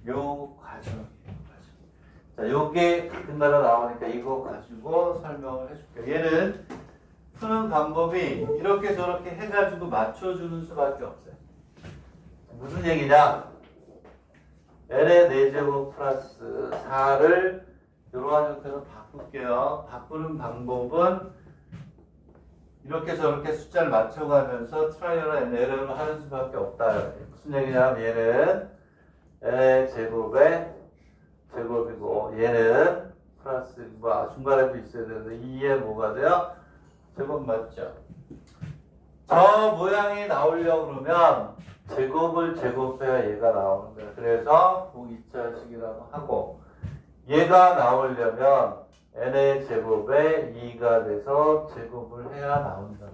요 과정이에요. 자, 요게 같은 나라 나오니까 이거 가지고 설명을 해줄게요. 얘는 푸는 방법이 이렇게 저렇게 해가지고 맞춰주는 수밖에 없어요. 무슨 얘기냐? n의 4제곱 플러스 4를 이러한 형태로 바꿀게요. 바꾸는 방법은 이렇게 저렇게 숫자를 맞춰가면서 트라이얼 앤 에러를 하는 수밖에 없다. 무슨 얘기냐면 얘는 n의 제곱의 제곱이고 얘는 플러스 뭐 중간에도 있어야 되는데 2에 뭐가 돼요? 제곱 맞죠? 저 모양이 나오려고 그러면 제곱을 제곱해야 얘가 나오는 거예요. 그래서 복 2차식이라고 하고, 얘가 나오려면 n의 제곱에 2가 돼서 제곱을 해야 나온다는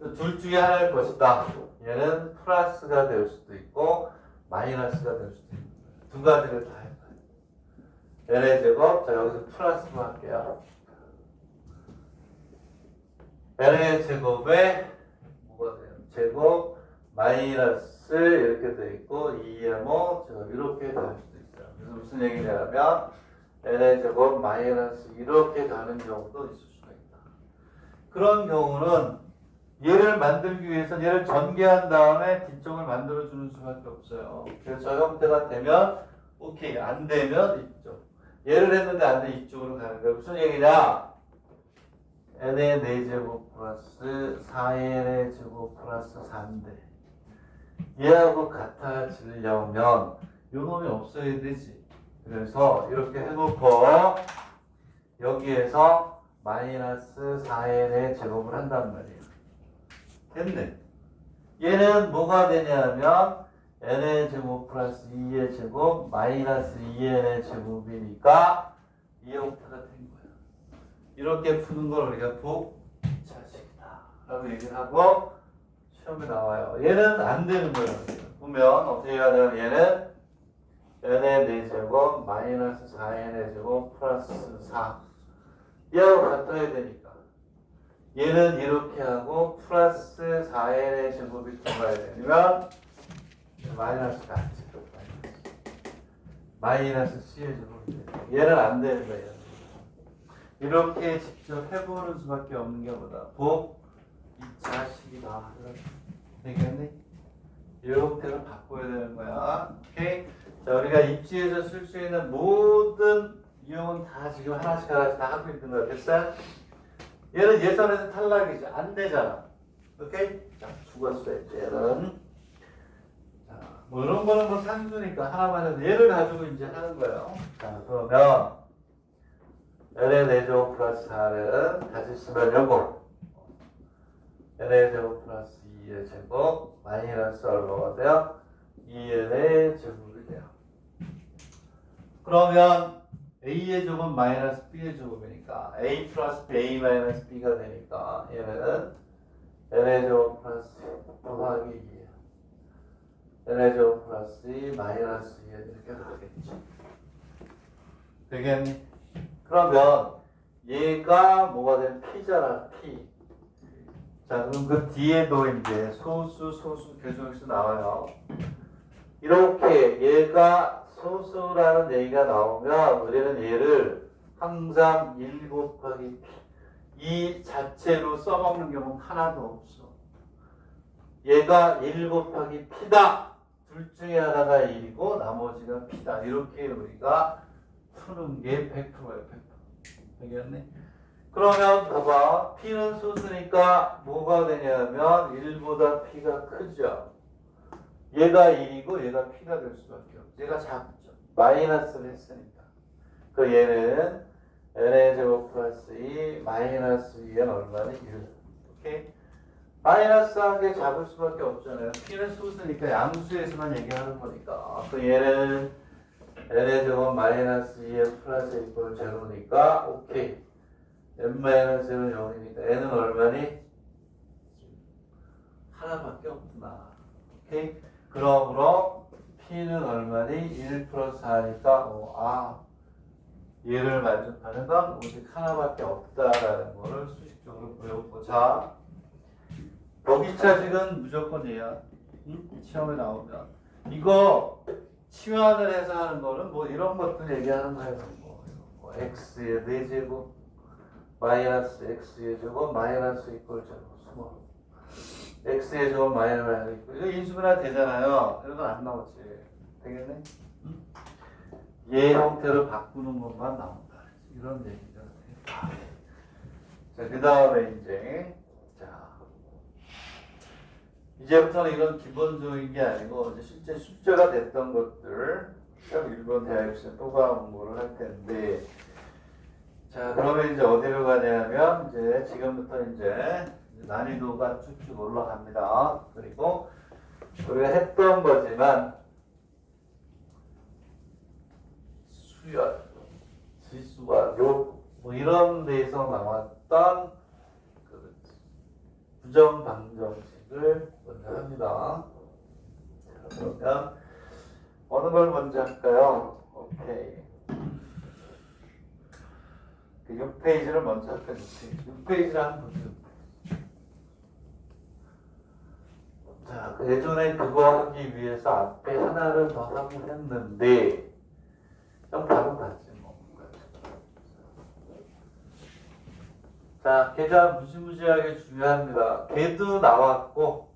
거예요. 둘 중에 하나일 것이다. 얘는 플러스가 될 수도 있고 마이너스가 될 수도 있는 거예요. 두 가지를 다 해봐요. n의 제곱, 자 여기서 플러스로 할게요. n의 제곱에 뭐가 돼요? 제곱 마이너스 이렇게 돼 있고 2의 뭐 이렇게 될 수도 있어요. 그래서 무슨 얘기냐면 n의 제곱 마이너스 이렇게 가는 경우도 있을 수가 있다. 그런 경우는 얘를 만들기 위해서 얘를 전개한 다음에 뒤쪽을 만들어주는 수밖에 없어요. 그래서 저 형태가 되면 오케이, 안 되면 이쪽. 얘를 했는데 안 돼, 이쪽으로 가는 거야. 무슨 얘기냐? n의 4제곱 플러스 4n의 제곱 플러스 4인데 얘하고 같아지려면 요 놈이 없어야 되지. 그래서 이렇게 해놓고 여기에서 마이너스 4n의 제곱을 한단 말이에요. 됐네. 얘는 뭐가 되냐면 n의 제곱 플러스 2의 제곱 마이너스 2n의 제곱이니까 이 형태가 된 거야. 이렇게 푸는 걸 우리가 복차식이다 라고 얘기를 하고 시험에 나와요. 얘는 안 되는 거예요. 보면 어떻게 해야 되냐면 얘는 n의 4제곱 마이너스 4n의 제곱 플러스 4 얘하고 같아야 되니까 얘는 이렇게 하고 플러스 4n의 제곱이 들어가야 되면 마이너스가 안 돼. 마이너스 c의 제곱이 돼. 얘는 안 되는 거예요. 이렇게 직접 해보는 수밖에 없는 게 뭐다. 복 2차식이다. 되겠니? 이 형태로 바꿔야 되는 거야. 오케이? 자, 우리가 입시에서 쓸 수 있는 모든 유형은 다 지금 하나씩 다 하고 있는 거야. 됐어요? 얘는 예선에서 탈락이지. 안 되잖아. 오케이? 자, 죽었어요. 얘는. 자, 뭐 이런 거는 뭐 산수니까 하나만 해도 얘를 가지고 이제 하는 거예요. 자, 그러면 n의 4제곱 플러스 4는 다시 쓰면 요거 n의 제곱 플러스 2의 제곱 마이너스 얼마가 돼요? 2n의 제곱이 돼요. 그러면 a의 제곱은 마이너스 b의 제곱이니까 a 플러스 b, a 마이너스 b가 되니까 얘는 n의 제곱 플러스 더하기 2 n의 제곱 플러스 2 마이너스 2 이렇게 나오겠지. 되겠니? 그러면 얘가 뭐가 된 p잖아, p. 자, 그럼 그 뒤에도 이제 소수 계속해서 나와요. 이렇게 얘가 소수라는 얘기가 나오면 우리는 얘를 항상 1 곱하기 p 이 자체로 써먹는 경우는 하나도 없어. 얘가 1 곱하기 p다. 둘 중에 하나가 1이고 나머지가 p다. 이렇게 우리가 푸는 게 100%예요. 100%. 되겠네? 그러면 봐봐. p는 소수니까 뭐가 되냐면 1보다 p가 크죠. 얘가 1이고 얘가 p가 될 수밖에 없죠. 얘가 작죠. 마이너스를 했으니까. 그 얘는 n의 제곱 플러스 2 마이너스 2는 얼마나? 1. 오케이? 마이너스 한 개 잡을 수밖에 없잖아요. p는 소수니까 양수에서만 얘기하는 거니까. 그 얘는 n의 제곱 마이너스 2의 플러스 이꼴 제로니까 오케이. n 마이너스 1은 0이니까 n은 얼마니? 하나밖에 없구나. 오케이? 그러므로 p는 얼마니? 1 플러스 4니까 얘를 만족하는 건 오직 하나밖에 없다라는 거를 수식적으로 보여보고 자 여기차식은 무조건 얘야. 응? 시험에 나오면 이거 치환을 해서 하는 거는 뭐 이런 것들 얘기하는 거예요. 뭐 x의 4제곱 마이너스 x의 제곱 마이너스 이꼴 제곱 수모 x의 제곱 마이너스 이꼴 이거 인수분해 되잖아요. 그래도 안 나오지. 되겠네? 응? 얘 형태로 바꾸는 것만 나온다. 이런 얘기죠. 자, 그 다음에 이제부터는 이런 기본적인 게 아니고 이제 실제 숙제가 됐던 것들 시험 1번 대학입시에 또 공부를 할 텐데 자 그러면 이제 어디로 가냐면 이제 지금부터 이제 난이도가 쭉쭉 올라갑니다. 그리고 우리가 했던 거지만 수열, 지수와 뭐 이런 데에서 나왔던 그 부정 방정식을 먼저 합니다. 자, 그러면 어느 걸 먼저 할까요? 오케이. 6페이지를 먼저 할까요? 6페이지를 한번 보세요. 자, 예전에 그거 하기 위해서 앞에 하나를 더 하고 했는데 좀 바로 봤지 뭐. 자, 걔가 무지무지하게 중요합니다. 걔도 나왔고,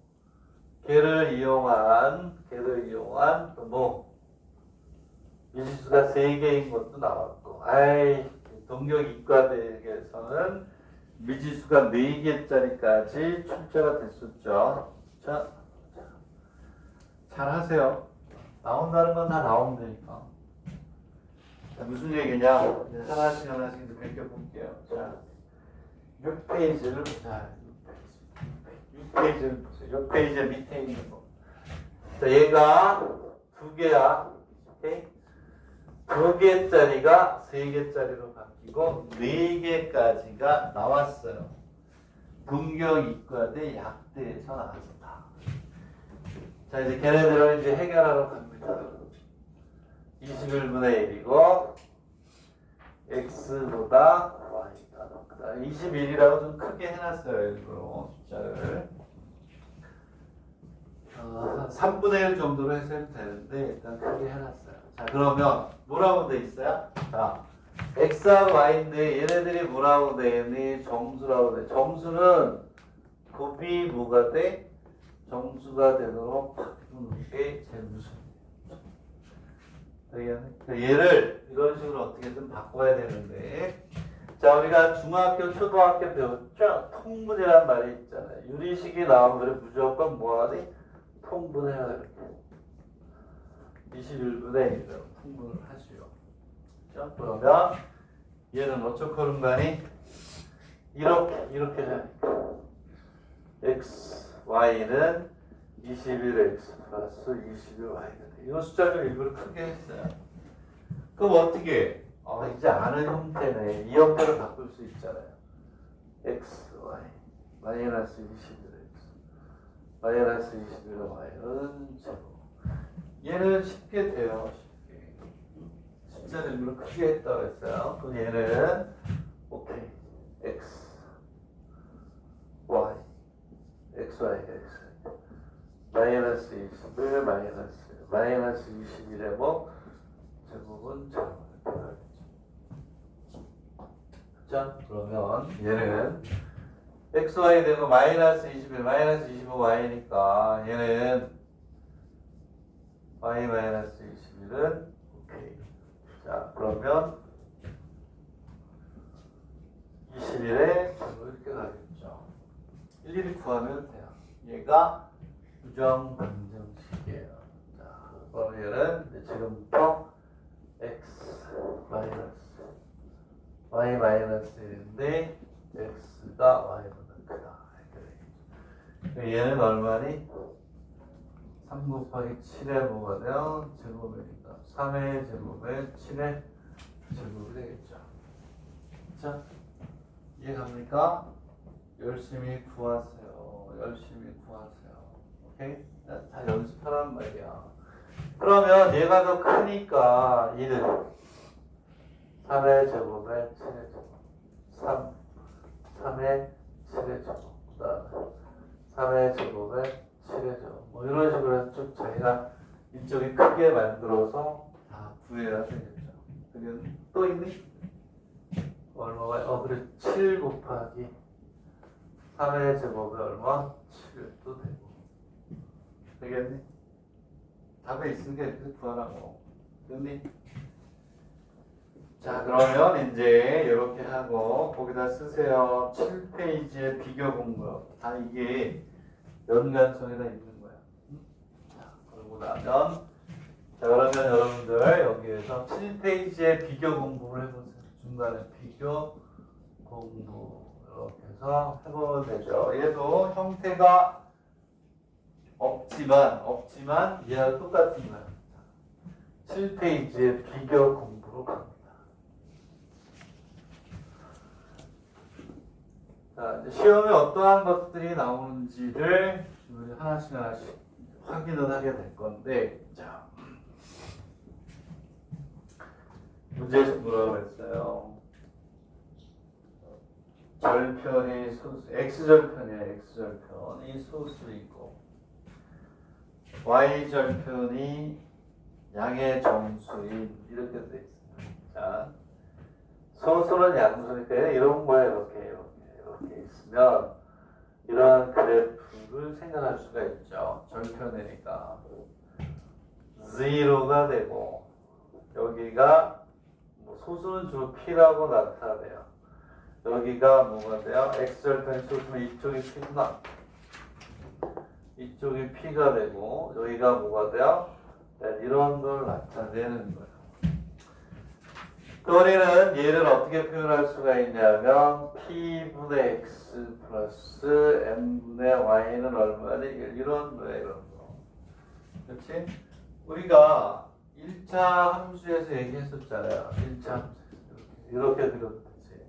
걔를 이용한 또 뭐, 미지수가 3개인 것도 나왔고, 아이, 동경 이과대에서는 미지수가 4개짜리까지 출제가 됐었죠. 자, 잘 하세요. 나온다는 건 다 나오면 되니까. 자, 무슨 얘기냐? 하나씩 하나씩 밝혀볼게요. 자, 6페이지를 보자. 6페이지를 보세요. 6페이지 밑에 있는 거. 자, 얘가 2개야. 오케이? 2개짜리가 3개짜리로 바뀌고 4개까지가 나왔어요. 동경이과대 약대에서 나왔다. 자, 이제 걔네들을 이제 해결하러 갑니다. 21분의 1이고 x보다 y가 높다. 21이라고 좀 크게 해놨어요. 일부러 숫자를. 한 3분의 1 정도로 해서 해도 되는데 일단 크게 해놨어요. 자, 그러면 뭐라고 돼 있어요? 자, x하고 y인데 얘네들이 뭐라고 돼 있니? 정수라고 돼. 정수는 곱이 뭐가 돼? 정수가 되도록 바꾸는 게 제일 무서워요. 얘를 이런 식으로 어떻게든 바꿔야 되는데, 자, 우리가 중학교, 초등학교 배웠죠? 통분이라는 말이 있잖아요. 유리식이 나오면 무조건 뭐하니? 통분해야 돼. 21분의 1로 통분을 하시오. 자, 그러면 얘는 어쩌고 그런가니? 이렇게 되니까 x, y는 21x 플러스 21y가 돼. 이 숫자를 일부러 크게 했어요. 그럼 어떻게? 이제 아는 형태네. 이 형태로 바꿀 수 있잖아요. x, y 마이너스 21x 마이너스 21y는 제곱. 얘는 쉽게 돼요. 쉽게. 숫자를 일부러 크게 했다고 했어요. 그럼 얘는 오케이. x, y x, y, x 마이너스 21 마이너스 21의 뭐 제곱은 제곱 이렇게 가겠죠. 자, 그러면 얘는 x, y 되고 마이너스 21 마이너스 25y니까 얘는 y 마이너스 21은 오케이. 자, 그러면 21에 제곱 이렇게 가겠죠. 일일이 구하면 돼요. 얘가 부정 방정식이에요. 자, 그럼 얘는 지금부터 x 마이너스 y 마이너스 1인데 x가 y보다 크다. 이렇게 얘는 얼마니? 3 곱하기 7의 뭐가 돼요? 제곱이니까 3의 제곱에 7의 제곱이 되겠죠. 자, 이해갑니까? 열심히 구하세요. 열심히 구하세요. 오케이? 다 연습하란 말이야. 그러면 얘가 더 크니까 1은 3의 제곱에 7의 제곱 3의 7의 제곱 그 다음에 3의 제곱에 7의 제곱 뭐 이런 식으로 해서 좀 자기가 이쪽이 크게 만들어서 다 구해야 되겠죠. 그러면 또 있니? 얼마가? 그래 7 곱하기 3의 제곱에 얼마? 7도 되고 되겠니? 답에 있으니까 이렇게 구하라고. 됐니? 자, 그러면 이제 이렇게 하고 거기다 쓰세요. 7페이지의 비교 공부. 다 이게 연관성에 다 있는 거야. 자, 그러고 나면 자, 그러면 여러분들 여기에서 7페이지의 비교 공부를 해보세요. 중간에 비교 공부 이렇게 해서 해보면 되죠. 얘도 형태가 없지만 얘와 똑같은 거야. 7페이지의 비교 공부로 갑니다. 자, 이제 시험에 어떠한 것들이 나오는지를 우리 하나씩 확인을 하게 될 건데, 자, 문제에서 뭐라고 했어요? 절편이 소수, x절편이야, x절편이 소수이고, y절편이 양의 정수인, 이렇게 돼 있어요. 자, 소수는 양수니까 이런 거야, 이렇게 있으면 이러한 그래프를 생각할 수가 있죠. 절편이니까 0가 되고 여기가 뭐 소수는 주로 P라고 나타내요. 여기가 뭐가 돼요? X절편이 소수면 이쪽이 P구나. 이쪽이 P가 되고 여기가 뭐가 돼요? 이런 걸 나타내는 거예요. 또 우리는 얘를 어떻게 표현할 수가 있냐면 P분의 X 플러스 M분의 Y는 얼마니? 이런 거예요. 이런 거. 그렇지? 우리가 1차 함수에서 얘기했었잖아요. 1차 함수에서 이렇게 들었듯이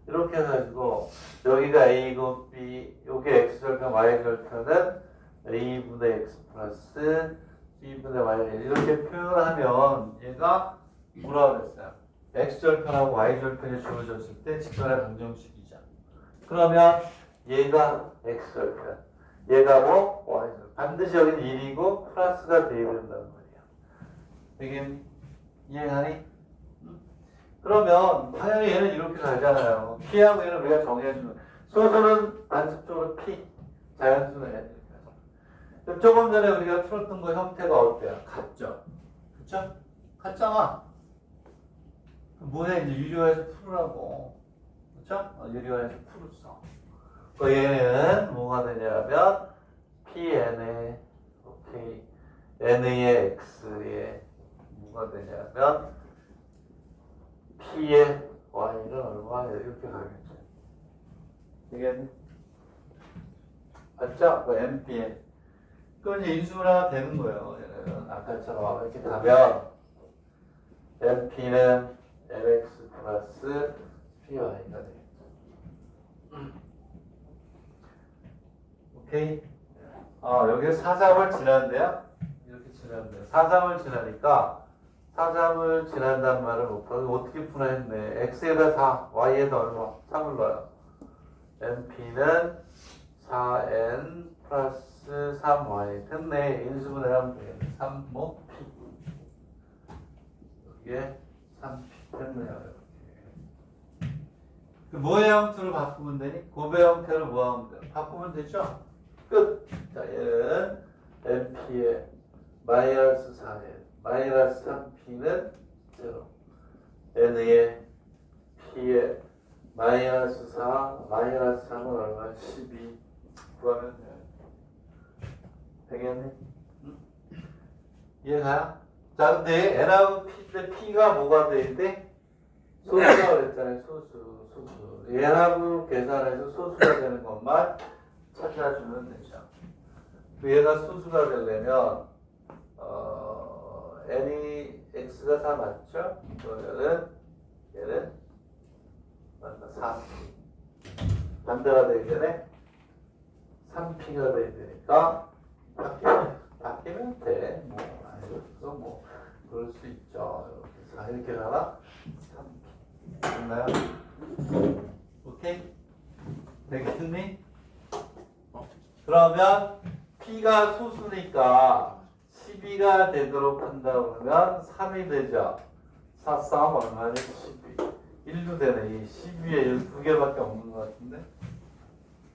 이렇게 해가지고 여기가 A고 B, 여기 X절편, Y절편은 A분의 X 플러스 B분의 Y 이렇게 표현하면 얘가 뭐라 그랬어요? X절편하고 Y절편이 주어졌을 때 직선의 방정식이죠. 그러면 얘가 X절편, 얘가 뭐 Y절편. 반드시 여기는 1이고 플러스가 돼야 된다는 말이야. 이게 이해가니? 그러면 당연히 얘는 이렇게 가잖아요. P하고 얘는 우리가 정해주는 소수는 반습적으로 P, 자연수는 N. 조금 전에 우리가 풀었던 거 형태가 어때요? 같죠? 그쵸? 같잖아. 뭐해? 이제 유리화해서 풀으라고. 그쵸? 유리화해서 풀었어. 그 얘는 뭐가 되냐면 PN의 오케이 N의 X의 뭐가 되냐면 P의 Y는 얼마예요? 이렇게 가겠죠. 되겠니? 맞죠? 그 MPN. 그건 이제 인수분해가 되는 거예요. 얘는 아까처럼 이렇게 가면 MP는 LX 플러스 PY가 되겠죠. 오케이? 여기 4,3을 지났는데요? 이렇게 지났는데요. 4,3을 지나니까 4,3을 지난다는 말을 못하고 어떻게 분해했네. X에다 4, Y에다 얼마? 3을 넣어요. MP는 4N 플러스 3Y 됐네. 인수분해하면 되겠네. 3 뭐? P 여기에 3P 됐네요. 이렇게. 그 뭐의 형태로 바꾸면 되니? 곱의 형태로 뭐 하면 돼요? 바꾸면 되죠? 끝! 자, 얘는 MP의 마이너스 4N 마이너스 3P는 0 N의 P의 마이너스 4 마이너스 3은 얼마? 12 구하면 돼요. 되겠네? 응? 이해가요? 자, 근데 N하고 P인데 P가 뭐가 돼 돼? 소수라고 그랬잖아요. 소수. 얘하고 계산해서 소수가 되는 것만 찾아주면 되죠. 얘가 소수가 되려면 N이 X가 4 맞죠? 그러면은 얘는 4 반대가 되기 전에 3P가 돼야 되니까 바뀌면 돼. 뭐 그래서 뭐 그럴 수 있죠. 이렇게 4 이렇게 가나 3P 됐나요? 오케이? 되겠니? 그러면 P가 소수니까 12가 되도록 한다 그러면 3이 되죠. 4 싸움 얼마니? 12. 1도 되네. 이 12에 2개밖에 없는 것 같은데.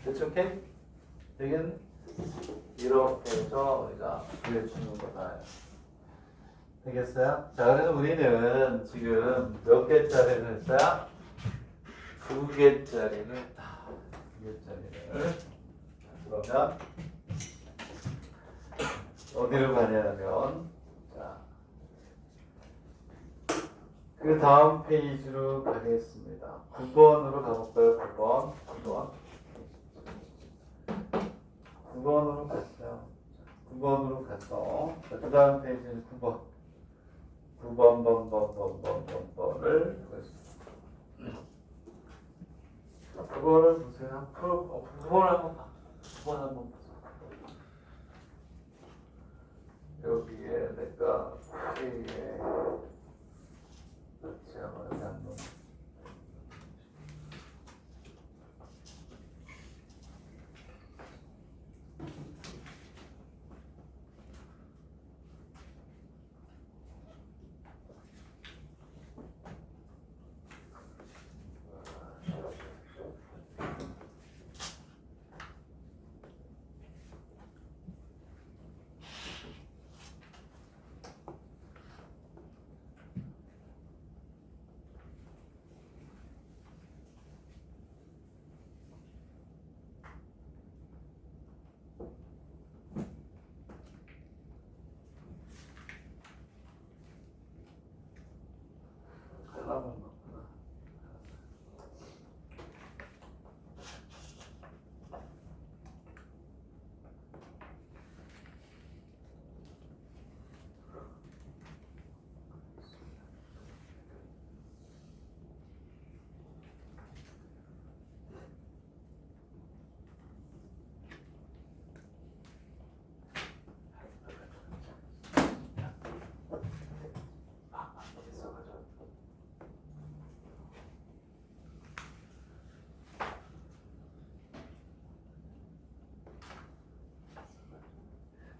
됐죠? 오케이? 되겠니? 이렇게 해서 우리가 구해주는 거다. 되겠어요? 자, 그래서 우리는 지금 몇 개짜리를 했어요? 2개짜리를 했다. 2개짜리를. 그러면 어디로 가냐면 자, 그 다음 페이지로 가겠습니다. 9번으로 가볼까요? 9번으로 갔어요. 9번으로 가서 그 다음 페이지는 9번을 그거를 보세요. 9번 한번 봐. 9번 한번 보세요. 여기에 내가 K에 같이 한번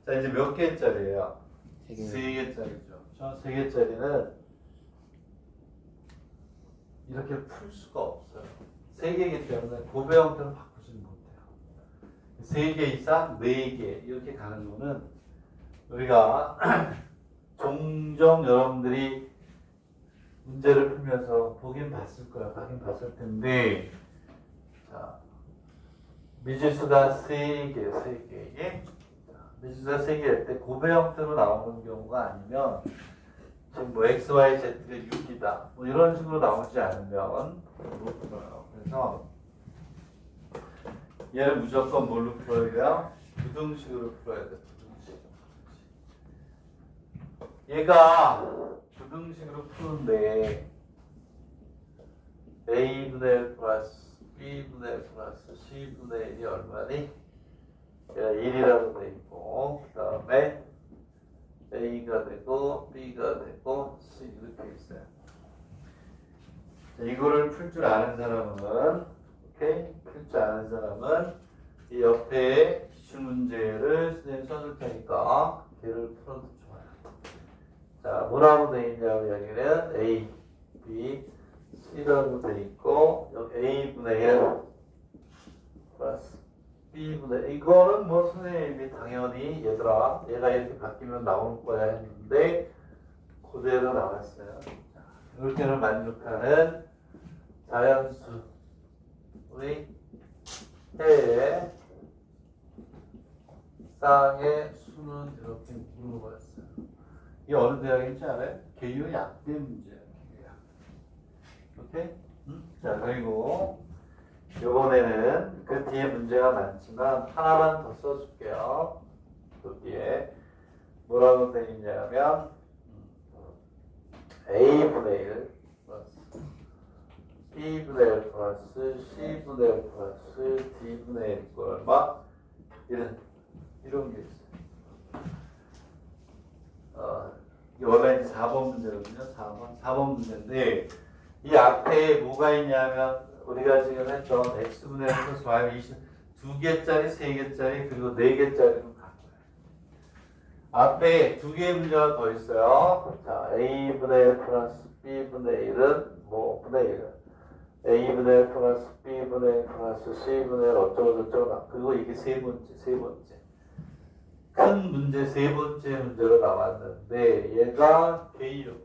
자, 이제 몇 개짜리예요? 세 개. 3개짜리죠. 저 3개짜리는 이렇게 풀 수가 없어요. 3개이기 때문에 곱의 형태로 바꾸지는 못해요. 3개 이상 4개 이렇게 가는 거는 우리가 종종 여러분들이 문제를 풀면서 보긴 봤을 거야. 하긴 봤을 텐데, 자, 미지수가 3개. 미지수가 3개일 때 곱의 형태로 나오는 경우가 아니면 지금 뭐 x, y, z가 6이다. 뭐 이런 식으로 나오지 않으면 못 풀어요. 그래서 얘를 무조건 뭘로 풀어야 돼요? 부등식으로 풀어야 돼. 부등식. 얘가 부등식으로 푸는데 a분의 1 플러스 b분의 1 플러스 c분의 1이 얼마니? 얘가 1이라고 돼 있고 그 다음에 a가 되고 b가 되고 c 이렇게 있어요. 자, 이거를 풀 줄 아는 사람은 오케이? 풀 줄 아는 사람은 이 옆에 기출 문제를 선생님 써줄 테니까 걔를 풀어도 좋아요. 자, 뭐라고 돼 있냐면 여기는 a, b, c라고 돼 있고 여기 a분의 1 플러스 b분의 이거는 뭐 선생님이 당연히 얘들아 얘가 이렇게 바뀌면 나올 거야 했는데 그대로 나왔어요. 자, 이렇게를 만족하는 자연수 우리 해의 쌍의 수는 이렇게 물어봤어요. 이게 어느 대학인지 알아요? 개유 약대 문제예요. 개유약. 오케이? 자, 그리고 이번에는 그 뒤에 문제가 많지만 하나만 더 써줄게요. 그 뒤에 뭐라고 되어 있냐면 a분의 1 플러스 b분의 1 플러스 c분의 1 플러스 d분의 1 이거 얼마? 이런 게 있어요. 이게 원래 4번 문제거든요. 4번 문제인데 이 앞에 뭐가 있냐면 우리가 지금 했던 x분의 1 플러스 y 2개짜리, 3개짜리 그리고 4개짜리로 갈 거예요. 앞에 2개의 문제가 더 있어요. 자, a분의 1 플러스 b분의 1은 뭐 분의 1은 a분의 1 플러스 b분의 1 플러스 c분의 1 어쩌고저쩌고 그리고 이게 세 번째 큰 문제 세 번째 문제로 나왔는데 얘가 개유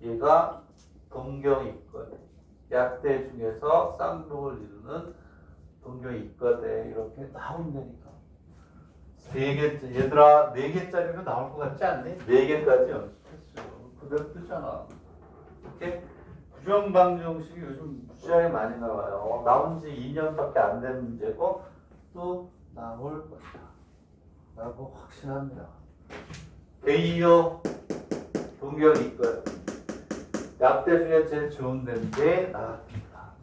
얘가 동경이권 약대 중에서 쌍둥을 이루는 동경이과대 이렇게 나온다니까. 3개짜리 얘들아 4개짜리로 나올 것 같지 않니? 4개까지 연습했어요. 그대로 뜨잖아. 이렇게 부정방정식이 요즘 무지하게 많이 나와요. 나온 지 2년밖에 안 된 문제고 또 나올 것이다 라고 확신합니다. 개이요 동경이과 약대 중에 제일 좋은 데인데 나왔습니다.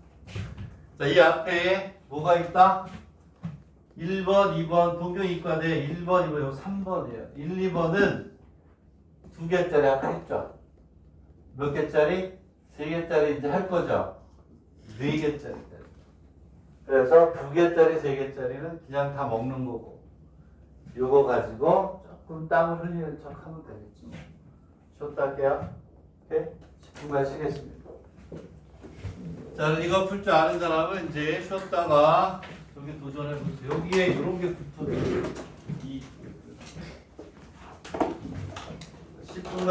자, 이 앞에 뭐가 있다? 1번, 2번 동경이과대 1번, 2번, 이거 3번이에요. 1, 2번은 2개짜리 아까 했죠? 몇 개짜리? 3개짜리 이제 할 거죠? 4개짜리. 그래서 2개짜리, 3개짜리는 그냥 다 먹는 거고 요거 가지고 조금 땀을 흘리는 척 하면 되겠지 뭐. 쉬었다 할게요. 오케이? 10분간 쉬겠습니다. 자, 이거 풀 줄 아는 사람은 이제 쉬었다가 여기 도전해보세요. 여기에 이런 게 붙어있어요. 10분간